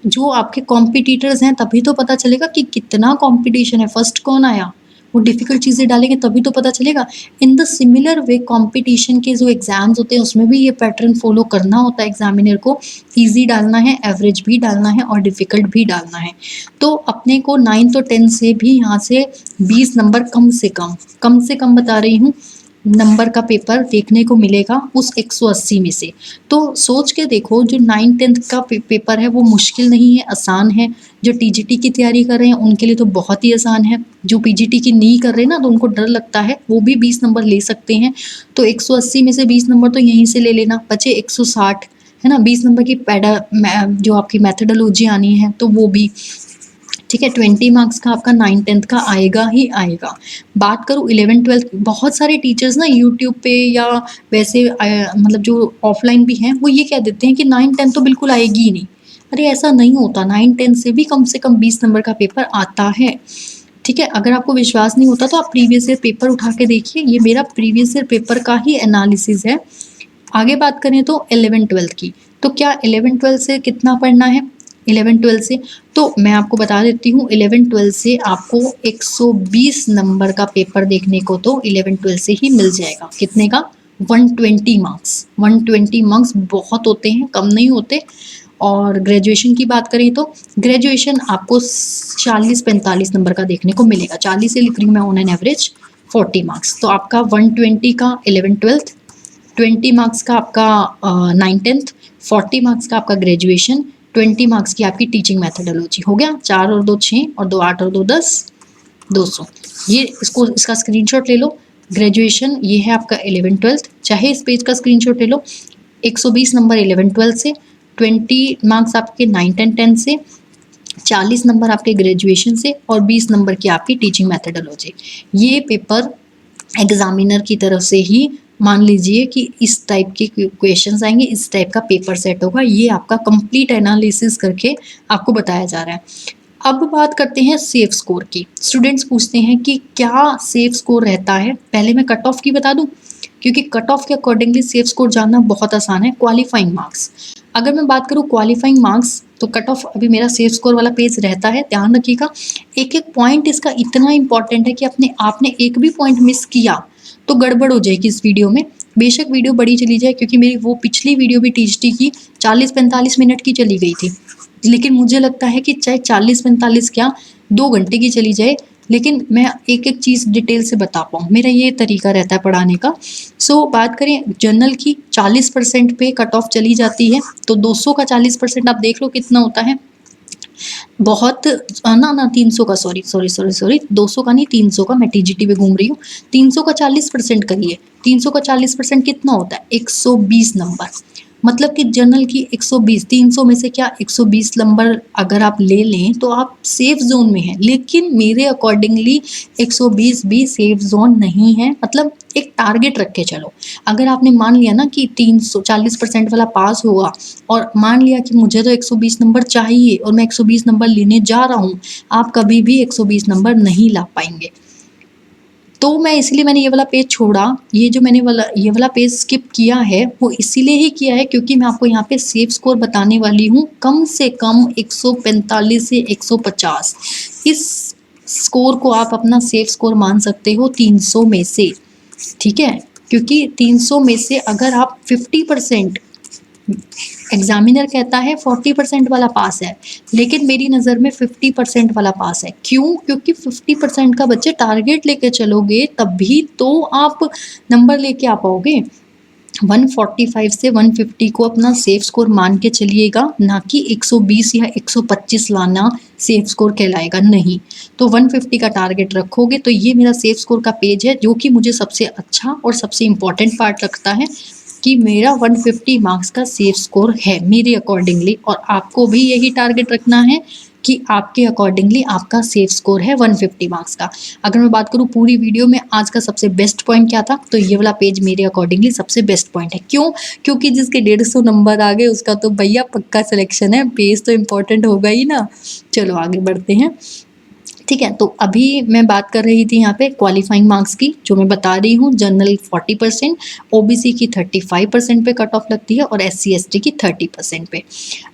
जो आपके कॉम्पिटिटर्स हैं तभी तो पता चलेगा कि कितना कंपटीशन है, फर्स्ट कौन आया, वो डिफ़िकल्ट चीज़ें डालेंगे तभी तो पता चलेगा। In the similar way competition के जो एग्ज़ाम्स होते हैं उसमें भी ये पैटर्न फॉलो करना होता है एग्जामिनर को, ईजी डालना है, एवरेज भी डालना है, और डिफ़िकल्ट भी डालना है। तो अपने को 9 तो 10 से भी यहाँ से 20 नंबर कम से कम बता रही हूँ नंबर का पेपर देखने को मिलेगा उस 180 में से। तो सोच के देखो, जो 9th 10th का पेपर है वो मुश्किल नहीं है, आसान है। जो टीजीटी की तैयारी कर रहे हैं उनके लिए तो बहुत ही आसान है, जो पीजीटी की नहीं कर रहे ना तो उनको डर लगता है, वो भी 20 नंबर ले सकते हैं। तो 180 में से 20 नंबर तो यहीं से ले लेना, बचे 160, है ना, 20 नंबर की जो आपकी मैथडोलॉजी आनी है तो वो भी ठीक है। 20 मार्क्स का आपका 9 10th का आएगा ही आएगा। बात करूँ 11 12, बहुत सारे टीचर्स ना यूट्यूब पे या वैसे मतलब जो ऑफलाइन भी हैं वो ये कह देते हैं कि 9 10 तो बिल्कुल आएगी ही नहीं। अरे ऐसा नहीं होता, 9 10 से भी कम 20 नंबर का पेपर आता है। ठीक है, अगर आपको विश्वास नहीं होता तो आप प्रीवियस ईयर पेपर उठा के देखिए, ये मेरा प्रीवियस ईयर पेपर का ही एनालिसिस है। आगे बात करें तो 11 12 की, तो क्या 11-12 से कितना पढ़ना है? 11-12 से तो मैं आपको बता देती हूँ, 11-12 से आपको 120 नंबर का पेपर देखने को तो 11-12 से ही मिल जाएगा। कितने का? 120 मार्क्स। 120 मार्क्स बहुत होते हैं, कम नहीं होते। और ग्रेजुएशन की बात करें तो ग्रेजुएशन आपको 40-45 नंबर का देखने को मिलेगा। 40 से लिख रही हूँ मैं ऑन एन एवरेज 40 मार्क्स। तो आपका 120 का 11-12, 20 मार्क्स का आपका 9th-10th, 40 मार्क्स का आपका ग्रेजुएशन, 20 मार्क्स की आपकी टीचिंग मैथडोलॉजी। हो गया 4 और 2 6 और 2 8 और 2 10, 200। ये इसका स्क्रीनशॉट ले लो। ग्रेजुएशन ये है आपका 11-12, चाहे इस पेज का स्क्रीनशॉट ले लो। 120 नंबर 11-12 से, 20 मार्क्स आपके 9-10 से, 40 नंबर आपके ग्रेजुएशन से और 20 नंबर की आपकी टीचिंग मैथडोलॉजी। ये पेपर एग्जामिनर की तरफ से ही मान लीजिए कि इस टाइप के क्वेश्चंस आएंगे, इस टाइप का पेपर सेट होगा। ये आपका कंप्लीट एनालिसिस करके आपको बताया जा रहा है। अब बात करते हैं सेफ स्कोर की। स्टूडेंट्स पूछते हैं कि क्या सेफ स्कोर रहता है। पहले मैं कट ऑफ की बता दूं, क्योंकि कट ऑफ के अकॉर्डिंगली सेफ स्कोर जानना बहुत आसान है। क्वालिफाइंग मार्क्स, अगर मैं बात करूं क्वालिफाइंग मार्क्स, तो कट ऑफ अभी मेरा सेफ स्कोर वाला पेज रहता है, ध्यान रखिएगा। एक एक पॉइंट इसका इतना इंपॉर्टेंट है कि आपने एक भी पॉइंट मिस किया तो गड़बड़ हो जाएगी इस वीडियो में। बेशक वीडियो बड़ी चली जाए, क्योंकि मेरी वो पिछली वीडियो भी टीएचटी की 40-45 मिनट की चली गई थी, लेकिन मुझे लगता है कि चाहे 40-45 क्या 2 घंटे की चली जाए, लेकिन मैं एक एक चीज़ डिटेल से बता पाऊँ, मेरा ये तरीका रहता है पढ़ाने का। बात करें जनरल की, 40% पे कट ऑफ चली जाती है, तो 200 का 40% आप देख लो कितना होता है। बहुत ना 300 का, सॉरी 200 का नहीं, 300 का, मैं टीजीटी पे घूम रही हूँ। 300 का 40% करिए, 300 का 40% कितना होता है? 120 नंबर। मतलब कि जनरल की 120, 300 में से क्या 120 नंबर अगर आप ले लें तो आप सेफ जोन में हैं। लेकिन मेरे अकॉर्डिंगली 120 भी सेफ जोन नहीं है। मतलब एक टारगेट रख के चलो। अगर आपने मान लिया ना कि 340% वाला पास होगा, और मान लिया कि मुझे तो 120 नंबर चाहिए और मैं 120 नंबर लेने जा रहा हूँ, आप कभी भी 120 नंबर नहीं ला पाएंगे। तो मैं इसलिए मैंने ये वाला पेज छोड़ा। ये जो मैंने ये वाला पेज स्किप किया है वो इसीलिए ही किया है क्योंकि मैं आपको यहाँ पे सेफ स्कोर बताने वाली हूँ। कम से कम 145 से 150, इस स्कोर को आप अपना सेफ स्कोर मान सकते हो 300 में से। ठीक है, क्योंकि 300 में से अगर आप 50%, एग्जामिनर कहता है 40% वाला पास है, लेकिन मेरी नज़र में 50% वाला पास है। क्यों? क्योंकि 50% का बच्चे टारगेट लेके चलोगे तभी तो आप नंबर लेके आ पाओगे। 145 से 150 को अपना सेफ स्कोर मान के चलिएगा, ना कि 120 या 125 लाना सेफ स्कोर कहलाएगा, नहीं। तो 150 का टारगेट रखोगे तो ये मेरा सेफ स्कोर का पेज है, जो कि मुझे सबसे अच्छा और सबसे इम्पॉर्टेंट पार्ट लगता है कि मेरा 150 मार्क्स का सेफ स्कोर है मेरे अकॉर्डिंगली। और आपको भी यही टारगेट रखना है कि आपके अकॉर्डिंगली आपका सेफ स्कोर है 150 मार्क्स का। अगर मैं बात करूँ पूरी वीडियो में आज का सबसे बेस्ट पॉइंट क्या था, तो ये वाला पेज मेरे अकॉर्डिंगली सबसे बेस्ट पॉइंट है। क्यों? क्योंकि जिसके 150 नंबर आ गए उसका तो भैया पक्का सिलेक्शन है, पेज तो इम्पोर्टेंट होगा ही ना। चलो आगे बढ़ते हैं। ठीक है, तो अभी मैं बात कर रही थी यहाँ पे क्वालिफाइंग मार्क्स की, जो मैं बता रही हूँ। जनरल 40%, ओबीसी की 35% पे कट ऑफ लगती है और एससी एसटी की 30% पे।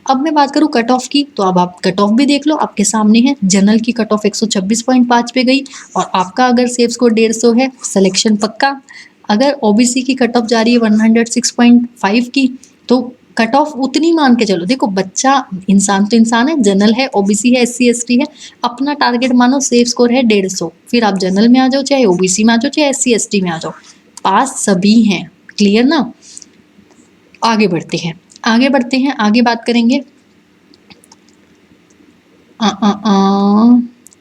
अब मैं बात करूँ कट ऑफ की, तो अब आप कट ऑफ भी देख लो, आपके सामने है। जनरल की कट ऑफ 126.5 पे गई, और आपका अगर सेफ स्कोर 150 है, सिलेक्शन पक्का। अगर ओबीसी की कट ऑफ जा रही है 106.5 की, तो कट ऑफ उतनी मान के चलो। देखो बच्चा, इंसान तो इंसान है, जनरल है, ओबीसी है, एससी एसटी है, अपना टारगेट मानो सेफ स्कोर है 150। फिर आप जनरल में आ जाओ, चाहे ओबीसी में आ जाओ, चाहे एससी एसटी में आ जाओ, पास सभी हैं। क्लियर ना? आगे बढ़ते हैं, आगे बात करेंगे।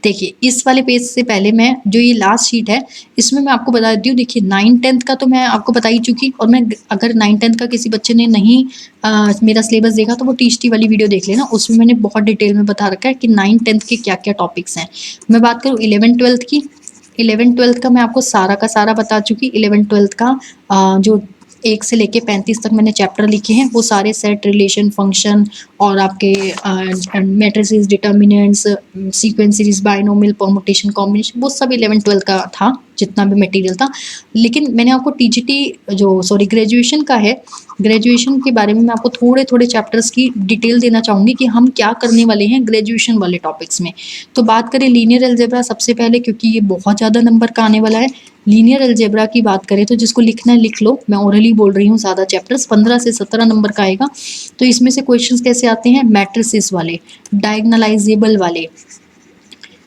देखिए इस वाले पेज से पहले मैं जो ये लास्ट शीट है इसमें मैं आपको बता देती हूँ। देखिए 9-10 का तो मैं आपको बता ही चुकी, और मैं अगर 9-10 का किसी बच्चे ने नहीं मेरा सिलेबस देखा तो वो टीएचटी वाली वीडियो देख लेना, उसमें मैंने बहुत डिटेल में बता रखा है कि 9-10 के क्या क्या टॉपिक्स हैं। मैं बात करूँ 11-12 की, 11-12 का मैं आपको सारा का सारा बता चुकी। 11-12 का जो 1 से लेके 35 तक मैंने चैप्टर लिखे हैं, वो सारे सेट, रिलेशन, फंक्शन और आपके matrices, determinants, sequence series, binomial, permutation, combination, वो सब 11-12 का था जितना भी मटेरियल था। लेकिन मैंने आपको ग्रेजुएशन का है, ग्रेजुएशन के बारे में मैं आपको थोड़े-थोड़े चैप्टर्स की डिटेल देना चाहूँगी कि हम क्या करने वाले हैं ग्रेजुएशन वाले टॉपिक्स में। तो बात करें लीनियर अलजेब्रा सबसे पहले, क्योंकि ये बहुत ज़्यादा नंबर का आने वाला है। लीनियर अलजेब्रा की बात करें तो जिसको लिखना है लिख लो, मैं ओरली बोल रही हूँ, ज़्यादा चैप्टर्स 15 से 17 नंबर का आएगा। तो इसमें से क्वेश्चंस कैसे आते हैं, मैट्रिसेस वाले, डायगोनलाइजेबल वाले,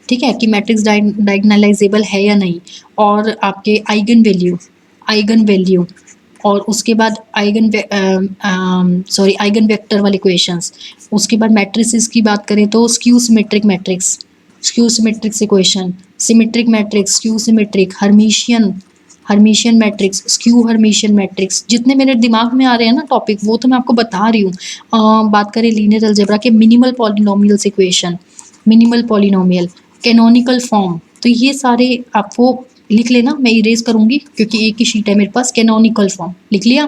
ठीक है, कि मैट्रिक्स डायगोनलाइजेबल है या नहीं, और आपके आइगन वैल्यू और उसके बाद आइगन वेक्टर वाले क्वेश्चंस। उसके बाद मैट्रिसेस की बात करें तो skew symmetric matrix, skew symmetric equation, symmetric matrix, skew symmetric, Hermitian matrix, skew Hermitian matrix. जितने मेरे दिमाग में आ रहे हैं ना टॉपिक, वो तो मैं आपको बता रही हूँ। बात करें लीनियर अलजेब्रा के minimal polynomials equation, minimal polynomial, canonical form, तो ये सारे आपको लिख लेना, मैं इरेज करूंगी क्योंकि एक ही शीट है मेरे पास। कैनोनिकल फॉर्म लिख लिया,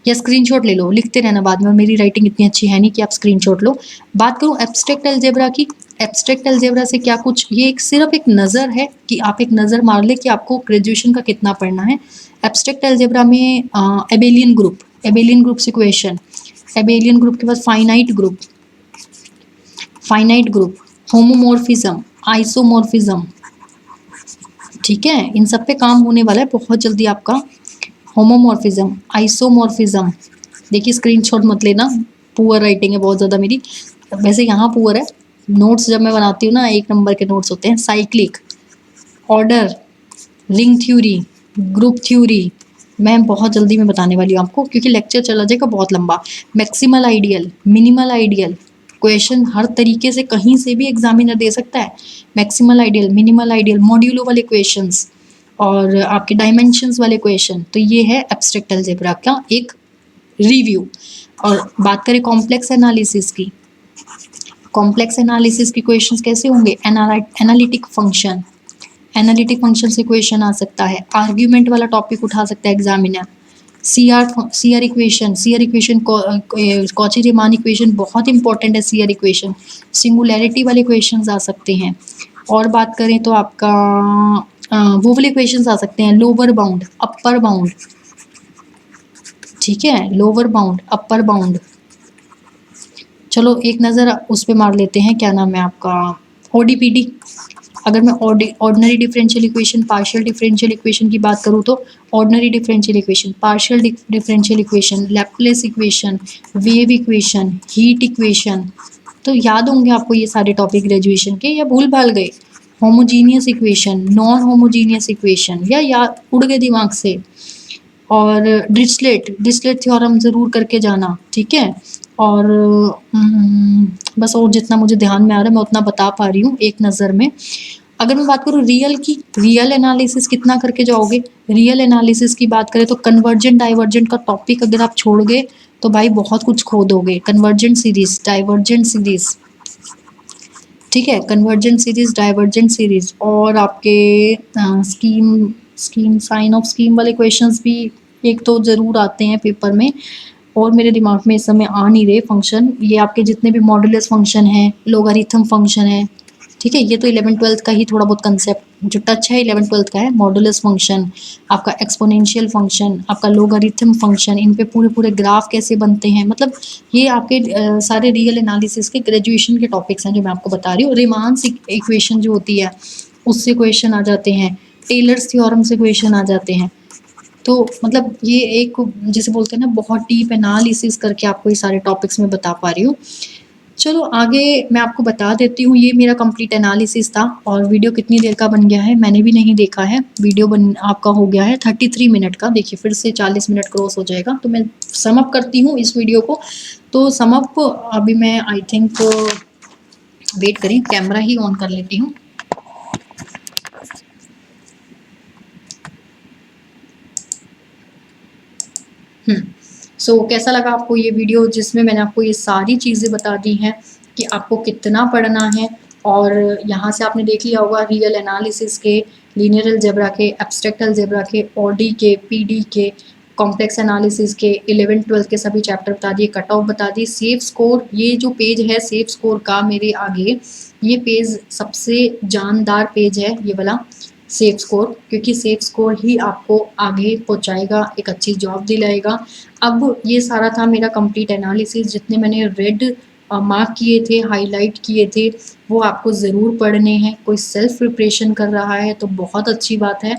या स्क्रीनशॉट ले लो, लिखते रहना बाद में, और मेरी राइटिंग इतनी अच्छी है नहीं कि आप स्क्रीनशॉट लो। बात करूं एब्स्ट्रैक्ट अलजेब्रा की, एब्स्ट्रैक्ट अलजेब्रा से क्या कुछ, ये सिर्फ एक नज़र है कि आप एक नज़र मार ले कि आपको ग्रेजुएशन का कितना पढ़ना है। एब्स्ट्रैक्ट अलजेब्रा में Abelian group equation, Abelian group के बाद फाइनाइट ग्रुप, होमोमॉर्फिज्म, आइसोमॉर्फिज्म, ठीक है, इन सब पे काम होने वाला है बहुत जल्दी आपका। होमोमॉर्फिज्म, आइसोमॉर्फिज्म, देखिए स्क्रीनशॉट मत लेना, पुअर राइटिंग है बहुत ज़्यादा मेरी, वैसे यहाँ पुअर है। नोट्स जब मैं बनाती हूँ ना, 1 नंबर के नोट्स होते हैं। Cyclic, order, ring theory, group theory, मैं बहुत जल्दी में बताने वाली हूँ आपको क्योंकि लेक्चर चला जाएगा बहुत लंबा। Maximal ideal, minimal ideal, question हर तरीके से कहीं से भी एग्जामिनर दे सकता है। Maximal ideal, minimal ideal, modulo वाले क्वेश्चंस और आपके डायमेंशंस वाले क्वेश्चन, तो ये है एब्स्ट्रैक्ट अलजेब्रा का एक रिव्यू। और बात करें कॉम्प्लेक्स एनालिसिस की, कॉम्प्लेक्स एनालिसिस के क्वेश्चंस कैसे होंगे, एनालिटिक फंक्शन से क्वेश्चन आ सकता है, आर्ग्यूमेंट वाला टॉपिक उठा सकता है examiner, CR equation, Cauchy Riemann equation बहुत इंपॉर्टेंट है, सीआर इक्वेशन, सिंगुलैरिटी वाले क्वेश्चंस आ सकते हैं। और बात करें तो आपका वो वाले क्वेश्चंस आ सकते हैं, लोअर बाउंड, अपर बाउंड, ठीक है, लोअर बाउंड, अपर बाउंड। चलो एक नज़र उस पे मार लेते हैं, क्या नाम है आपका, ओडीपीडी। अगर मैं ordinary differential equation, partial differential equation की बात करूँ तो ordinary differential equation, partial differential equation, Laplace equation, wave equation, heat equation, तो याद होंगे आपको ये सारे टॉपिक ग्रेजुएशन के, या भूल भाल गए। Homogeneous equation, non homogeneous equation, या उड़ गए दिमाग से। और डिरिचलेट थ्योरम ज़रूर करके जाना, ठीक है। और बस, और जितना मुझे ध्यान में आ रहा है मैं उतना बता पा रही हूँ एक नज़र में। अगर मैं बात करूँ रियल की, रियल एनालिसिस कितना करके जाओगे, रियल एनालिसिस की बात करें तो कन्वर्जेंट डाइवर्जेंट का टॉपिक अगर आप छोड़ गए तो भाई बहुत कुछ खो दोगे। कन्वर्जेंट सीरीज, डाइवर्जेंट सीरीज, ठीक है, कन्वर्जेंट सीरीज, डाइवर्जेंट सीरीज, और आपके स्कीम साइन ऑफ स्कीम वाले क्वेश्चंस भी एक तो ज़रूर आते हैं पेपर में, और मेरे दिमाग में इस समय आ नहीं रहे फंक्शन। ये आपके जितने भी मॉडुलस फंक्शन है, लोगारिथम फंक्शन है, ठीक है, ये तो 11th-12th का ही थोड़ा बहुत कंसेप्ट जो टच है 11th-12th का है। मॉडुलस फंक्शन, आपका एक्सपोनेंशियल फंक्शन, आपका लोगारिथम फंक्शन, इन पे पूरे ग्राफ कैसे बनते हैं, मतलब ये आपके सारे रियल एनालिसिस के ग्रेजुएशन के टॉपिक्स हैं जो मैं आपको बता रही हूँ। रीमांस इक्वेशन जो होती है उससे क्वेश्चन आ जाते हैं, टेलर्स थ्योरम से क्वेश्चन आ जाते हैं। तो मतलब ये एक, जिसे बोलते हैं ना, बहुत डीप एनालिसिस करके आपको ये सारे टॉपिक्स में बता पा रही हूँ। चलो आगे मैं आपको बता देती हूँ, ये मेरा कंप्लीट एनालिसिस था। और वीडियो कितनी देर का बन गया है मैंने भी नहीं देखा है। वीडियो आपका हो गया है 33 मिनट का, देखिए फिर से 40 मिनट क्रॉस हो जाएगा। तो मैं सम अप करती हूँ इस वीडियो को। तो सम अप अभी मैं आई थिंक, वेट करें, कैमरा ही ऑन कर लेती हूँ। सो कैसा लगा आपको ये वीडियो, जिसमें मैंने आपको ये सारी चीज़ें बता दी हैं कि आपको कितना पढ़ना है। और यहाँ से आपने देख लिया होगा रियल एनालिसिस के, लीनियर अलजेब्रा के, एब्स्ट्रैक्ट अलजेब्रा के, ओडी के, पीडी के, कॉम्प्लेक्स एनालिसिस के, 11th-12th के सभी चैप्टर बता दिए, कट ऑफ बता दी, सेफ स्कोर, ये जो पेज है सेफ स्कोर का मेरे आगे, ये पेज सबसे जानदार पेज है ये वाला। सेफ स्कोर, क्योंकि सेफ स्कोर ही आपको आगे पहुंचाएगा, एक अच्छी जॉब दिलाएगा। अब ये सारा था मेरा कंप्लीट एनालिसिस, जितने मैंने रेड मार्क किए थे, हाईलाइट किए थे, वो आपको ज़रूर पढ़ने हैं। कोई सेल्फ प्रिपरेशन कर रहा है तो बहुत अच्छी बात है।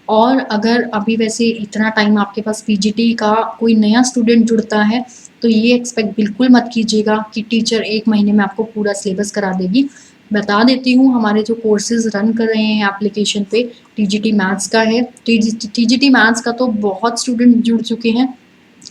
और अगर अभी वैसे इतना टाइम आपके पास पीजीटी का कोई नया स्टूडेंट जुड़ता है तो ये एक्सपेक्ट बिल्कुल मत कीजिएगा कि टीचर 1 महीने में आपको पूरा सिलेबस करा देगी। बता देती हूँ, हमारे जो कोर्सेज़ रन कर रहे हैं एप्लीकेशन पे, टीजीटी मैथ्स का है। टीजीटी मैथ्स का तो बहुत स्टूडेंट जुड़ चुके हैं,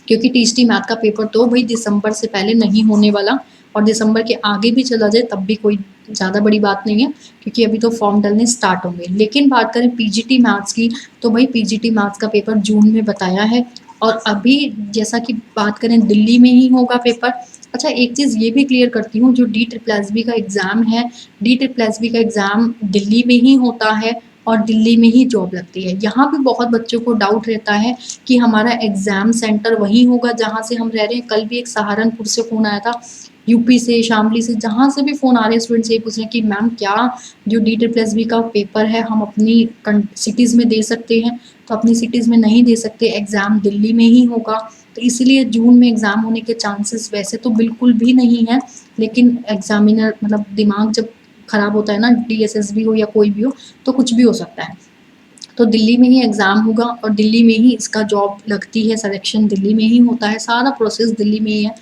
क्योंकि टीजीटी मैथ का पेपर तो भाई दिसंबर से पहले नहीं होने वाला, और दिसंबर के आगे भी चला जाए तब भी कोई ज़्यादा बड़ी बात नहीं है, क्योंकि अभी तो फॉर्म डलने स्टार्ट होंगे। लेकिन बात करें पीजीटी मैथ्स की, तो भाई पीजीटी मैथ्स का पेपर जून में बताया है, और अभी जैसा कि बात करें दिल्ली में ही होगा पेपर। अच्छा, एक चीज़ ये भी क्लियर करती हूँ, जो DSSB का एग्ज़ाम है, DSSB का एग्ज़ाम दिल्ली में ही होता है और दिल्ली में ही जॉब लगती है। यहाँ भी बहुत बच्चों को डाउट रहता है कि हमारा एग्ज़ाम सेंटर वहीं होगा जहाँ से हम रह रहे हैं। कल भी एक सहारनपुर से फ़ोन आया था, यूपी से, शामली से, जहाँ से भी फ़ोन आ रहे हैं स्टूडेंट से ये पूछ रहे हैं कि मैम क्या जो DSSB का पेपर है हम अपनी सिटीज़ में दे सकते हैं? तो अपनी सिटीज़ में नहीं दे सकते, एग्ज़ाम दिल्ली में ही होगा। तो इसीलिए जून में एग्ज़ाम होने के चांसेस वैसे तो बिल्कुल भी नहीं है, लेकिन एग्ज़ामिनर मतलब दिमाग जब ख़राब होता है ना, DSSB हो या कोई भी हो, तो कुछ भी हो सकता है। तो दिल्ली में ही एग्ज़ाम होगा और दिल्ली में ही इसका जॉब लगती है, सिलेक्शन दिल्ली में ही होता है, सारा प्रोसेस दिल्ली में ही है।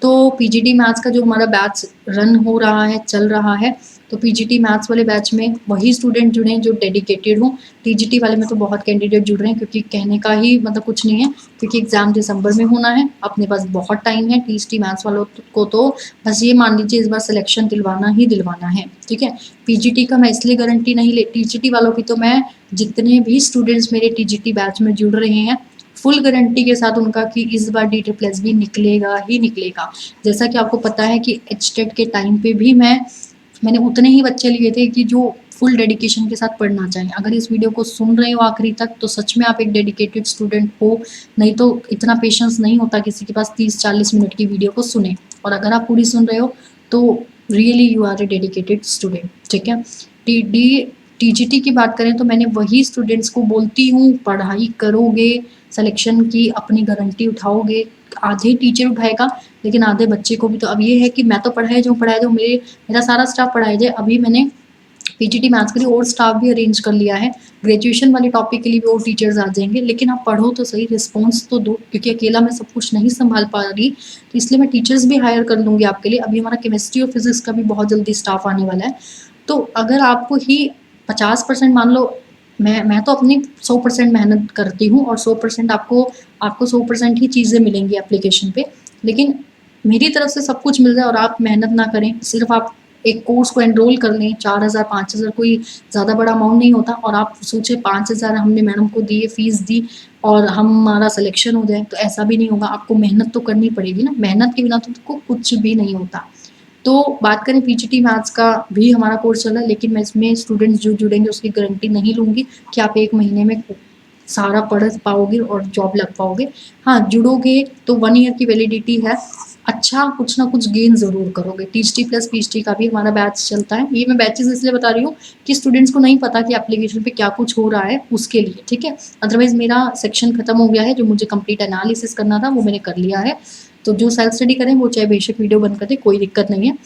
तो पीजीटी मैथ्स का जो हमारा बैच रन हो रहा है, चल रहा है, तो पीजीटी मैथ्स वाले बैच में वही स्टूडेंट जुड़े हैं जो डेडिकेटेड हों। टीजीटी वाले में तो बहुत कैंडिडेट जुड़ रहे हैं, क्योंकि कहने का ही मतलब कुछ नहीं है, क्योंकि एग्ज़ाम दिसंबर में होना है, अपने पास बहुत टाइम है। टीजीटी मैथ्स वालों को तो बस ये मान लीजिए इस बार सिलेक्शन दिलवाना ही दिलवाना है, ठीक है। पीजीटी का मैं इसलिए गारंटी नहीं ले, टीजीटी वालों की तो मैं, जितने भी स्टूडेंट्स मेरे टीजीटी बैच में जुड़ रहे हैं, फुल गारंटी के साथ उनका कि इस बार DSSB निकलेगा ही निकलेगा। जैसा कि आपको पता है कि एचटेट के टाइम पे भी मैंने उतने ही बच्चे लिए थे कि जो फुल डेडिकेशन के साथ पढ़ना चाहें। अगर इस वीडियो को सुन रहे हो आखिरी तक तो सच में आप एक डेडिकेटेड स्टूडेंट हो, नहीं तो इतना पेशेंस नहीं होता किसी के पास 30-40 मिनट की वीडियो को सुने। और अगर आप पूरी सुन रहे हो तो really you are a dedicated student, ठीक है। टीजीटी की बात करें तो मैंने वही स्टूडेंट्स को बोलती हूँ, पढ़ाई करोगे, सिलेक्शन की अपनी गारंटी उठाओगे। आधे टीचर उठाएगा, लेकिन आधे बच्चे को भी। तो अब ये है कि मैं तो पढ़ाए जाऊँ, मेरा सारा स्टाफ पढ़ाए जाए। अभी मैंने पीजीटी मैथ्स के लिए और स्टाफ भी अरेंज कर लिया है, ग्रेजुएशन वाले टॉपिक के लिए भी और टीचर्स आ जाएंगे। लेकिन आप पढ़ो तो सही, रिस्पॉन्स तो दो, क्योंकि अकेला मैं सब कुछ नहीं संभाल पा रही, तो इसलिए मैं टीचर्स भी हायर कर लूँगी आपके लिए। अभी हमारा केमिस्ट्री और फिजिक्स का भी बहुत जल्दी स्टाफ आने वाला है। तो अगर आपको ही 50% मान लो, मैं तो अपनी 100% मेहनत करती हूँ, और 100% आपको 100% ही चीज़ें मिलेंगी एप्लीकेशन पे। लेकिन मेरी तरफ से सब कुछ मिल जाए और आप मेहनत ना करें, सिर्फ आप एक कोर्स को एनरोल कर लें, 4000 5000 कोई ज़्यादा बड़ा अमाउंट नहीं होता, और आप सोचे 5000 हमने मैडम को दिए, फीस दी और हमारा सिलेक्शन हो जाए, तो ऐसा भी नहीं होगा। आपको मेहनत तो करनी पड़ेगी ना, मेहनत के बिना तो कुछ भी नहीं होता। तो बात करें पीजीटी मैथ्स का भी हमारा कोर्स चल रहा है, लेकिन मैं इसमें स्टूडेंट्स जो जुड़ेंगे उसकी गारंटी नहीं लूँगी कि आप 1 महीने में सारा पढ़ पाओगे और जॉब लग पाओगे। हाँ, जुड़ोगे तो 1 ईयर की वैलिडिटी है, अच्छा कुछ ना कुछ गेन ज़रूर करोगे। टीजीटी प्लस पीजीटी का भी हमारा बैच चलता है। ये मैं बैचेज़ इसलिए बता रही हूँ कि स्टूडेंट्स को नहीं पता कि एप्लीकेशन पे क्या कुछ हो रहा है, उसके लिए, ठीक है। अदरवाइज़ मेरा सेक्शन खत्म हो गया है, जो मुझे कंप्लीट एनालिसिस करना था वो मैंने कर लिया है। तो जो सेल्फ स्टडी करें वो चाहे बेशक वीडियो बंद कर दें, कोई दिक्कत नहीं है।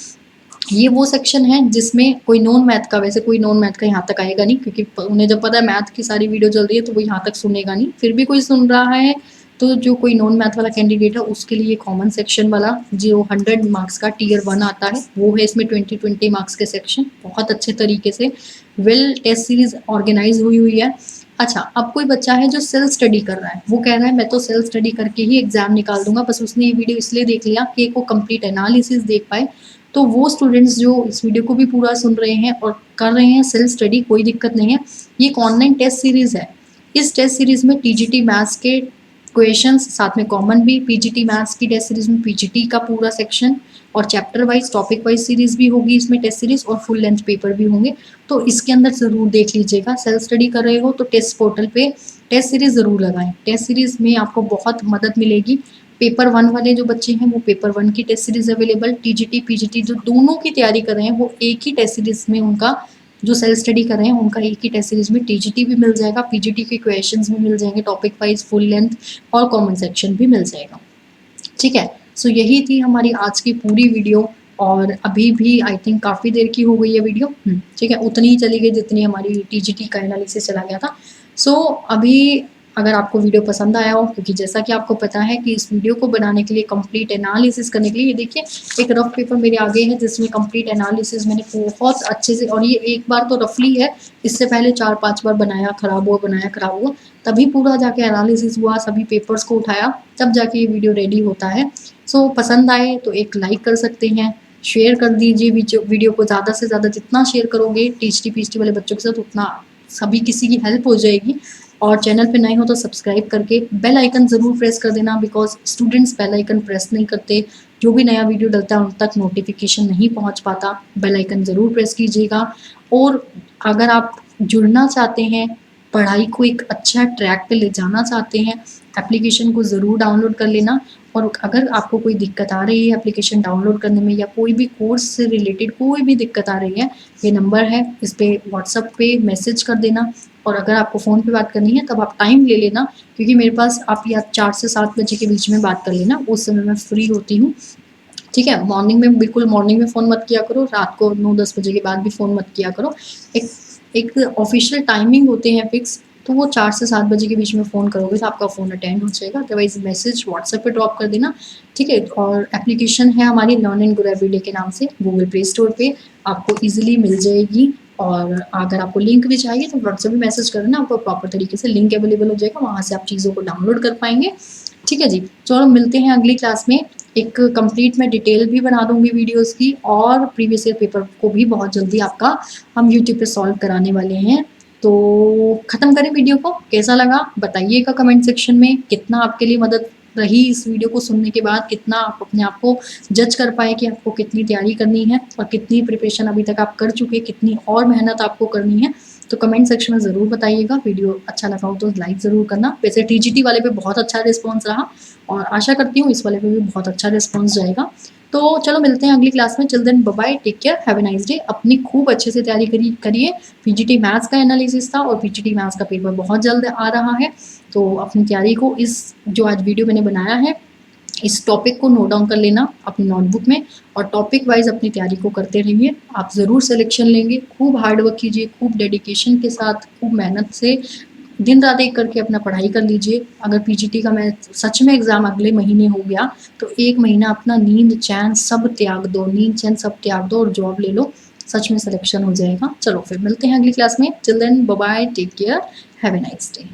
ये वो सेक्शन है जिसमें कोई नॉन मैथ का, वैसे कोई नॉन मैथ का यहाँ तक आएगा नहीं, क्योंकि उन्हें जब पता है मैथ की सारी वीडियो चल रही है तो वो यहाँ तक सुनेगा नहीं। फिर भी कोई सुन रहा है तो जो कोई नॉन मैथ वाला कैंडिडेट है उसके लिए कॉमन सेक्शन वाला जो 100 मार्क्स का टीयर 1 आता है वो है। इसमें 20 मार्क्स के सेक्शन बहुत अच्छे तरीके से वेल टेस्ट सीरीज ऑर्गेनाइज हुई है। अच्छा, अब कोई बच्चा है जो सेल्फ स्टडी कर रहा है, वो कह रहा है मैं तो सेल्फ स्टडी करके ही एग्जाम निकाल दूंगा, बस उसने ये वीडियो इसलिए देख लिया कि एक वो कंप्लीट एनालिसिस देख पाए। तो वो स्टूडेंट्स जो इस वीडियो को भी पूरा सुन रहे हैं और कर रहे हैं सेल्फ स्टडी, कोई दिक्कत नहीं है। ये एक ऑनलाइन टेस्ट सीरीज है। इस टेस्ट सीरीज में टीजीटी मैथ्स के क्वेश्चंस, साथ में कॉमन भी, पीजीटी मैथ्स की टेस्ट सीरीज में पीजीटी का पूरा सेक्शन और chapter wise topic wise series भी होगी इसमें टेस्ट सीरीज, और फुल लेंथ पेपर भी होंगे। तो इसके अंदर ज़रूर देख लीजिएगा। सेल्फ स्टडी कर रहे हो तो टेस्ट पोर्टल पे टेस्ट सीरीज ज़रूर लगाएं। टेस्ट सीरीज में आपको बहुत मदद मिलेगी। पेपर 1 वाले जो बच्चे हैं वो पेपर 1 की test series available, TGT PGT जो दोनों की तैयारी कर रहे हैं वो एक ही टेस्ट सीरीज में उनका जो सेल्फ स्टडी कर रहे हैं उनका एक ही टेस्ट सीरीज में टीजीटी भी मिल जाएगा, पीजीटी के क्वेश्चंस भी मिल जाएंगे, टॉपिक वाइज फुल लेंथ और कॉमन सेक्शन भी मिल जाएगा। ठीक है, सो यही थी हमारी आज की पूरी वीडियो, और अभी भी आई थिंक काफ़ी देर की हो गई है वीडियो। ठीक है, उतनी ही चली गई जितनी हमारी टीजीटी का एनालिसिस चला गया था। सो अभी अगर आपको वीडियो पसंद आया हो, क्योंकि जैसा कि आपको पता है कि इस वीडियो को बनाने के लिए, कंप्लीट एनालिसिस करने के लिए, ये देखिए एक रफ पेपर मेरे आगे है जिसमें कंप्लीट एनालिसिस मैंने बहुत अच्छे से, और ये एक बार तो रफली है, इससे पहले 4-5 बार बनाया खराब हुआ, तभी पूरा जाके एनालिसिस हुआ, सभी पेपर्स को उठाया, तब जाके ये वीडियो रेडी होता है। सो पसंद आए तो एक लाइक कर सकते हैं, शेयर कर दीजिए वीडियो को, ज़्यादा से ज़्यादा जितना शेयर करोगे टीचटी पीचटी वाले बच्चों के साथ, उतना सभी किसी की हेल्प हो जाएगी। और चैनल पे नए हो तो सब्सक्राइब करके बेल आइकन ज़रूर प्रेस कर देना, because students bell icon press नहीं करते, जो भी नया वीडियो डलता है उन तक नोटिफिकेशन नहीं पहुंच पाता। बेल आइकन ज़रूर प्रेस कीजिएगा। और अगर आप जुड़ना चाहते हैं, पढ़ाई को एक अच्छा ट्रैक पे ले जाना चाहते हैं, एप्लीकेशन को ज़रूर डाउनलोड कर लेना। और अगर आपको कोई दिक्कत आ रही है एप्लीकेशन डाउनलोड करने में, या कोई भी कोर्स से रिलेटेड कोई भी दिक्कत आ रही है, ये नंबर है, इस पे व्हाट्सएप पे मैसेज कर देना। और अगर आपको फ़ोन पे बात करनी है तब आप टाइम ले लेना, क्योंकि मेरे पास आप या 4 से 7 बजे के बीच में बात कर लेना, उस समय मैं फ्री होती हूँ। ठीक है, मॉर्निंग में बिल्कुल मॉर्निंग में फ़ोन मत किया करो, रात को 9-10 बजे के बाद भी फ़ोन मत किया करो। एक ऑफिशियल टाइमिंग होते हैं फिक्स, तो वो 4 से 7 बजे के बीच में फ़ोन करोगे तो आपका फ़ोन अटेंड हो जाएगा, अदरवाइज़ मैसेज व्हाट्सएप पे ड्रॉप कर देना। ठीक है, और एप्लीकेशन है हमारी लर्न एंड ग्रो एवरीडे के नाम से, गूगल प्ले स्टोर पे आपको ईजिली मिल जाएगी। और अगर आपको लिंक भी चाहिए तो व्हाट्सएप में मैसेज कर देना, आपको प्रॉपर तरीके से लिंक अवेलेबल हो जाएगा, वहाँ से आप चीज़ों को डाउनलोड कर पाएंगे। ठीक है जी, चलो मिलते हैं अगली क्लास में। एक कंप्लीट मैं डिटेल भी बना दूंगी वीडियोस की, और प्रीवियस ईयर पेपर को भी बहुत जल्दी आपका हम यूट्यूब पे सॉल्व कराने वाले हैं। तो ख़त्म करें वीडियो को, कैसा लगा बताइएगा कमेंट सेक्शन में, कितना आपके लिए मदद रही इस वीडियो को सुनने के बाद, कितना आप अपने आप को जज कर पाए कि आपको कितनी तैयारी करनी है, और कितनी प्रिपरेशन अभी तक आप कर चुके, कितनी और मेहनत आपको करनी है। तो कमेंट सेक्शन में ज़रूर बताइएगा। वीडियो अच्छा लगा हो तो लाइक ज़रूर करना। वैसे टीजीटी वाले पे बहुत अच्छा रिस्पॉन्स रहा, और आशा करती हूँ इस वाले पे भी बहुत अच्छा रिस्पॉन्स जाएगा। तो चलो मिलते हैं अगली क्लास में। Till then, bye bye, take care, have a nice day. अपनी खूब अच्छे से तैयारी करिए। पीजीटी मैथ्स का एनालिसिस था, और पीजीटी मैथ्स का पेपर बहुत जल्द आ रहा है, तो अपनी तैयारी को, इस जो आज वीडियो मैंने बनाया है, इस टॉपिक को नोट डाउन कर लेना अपनी नोटबुक में, और टॉपिक वाइज अपनी तैयारी को करते रहिए। आप ज़रूर सिलेक्शन लेंगे। खूब हार्ड वर्क कीजिए, खूब डेडिकेशन के साथ, खूब मेहनत से दिन रात एक करके अपना पढ़ाई कर लीजिए। अगर पीजीटी का मैं सच में एग्ज़ाम अगले महीने हो गया तो 1 महीना अपना नींद चैन सब त्याग दो, और जॉब ले लो, सच में सिलेक्शन हो जाएगा। चलो फिर मिलते हैं अगली क्लास में। Till then bye bye, take care, have a nice day.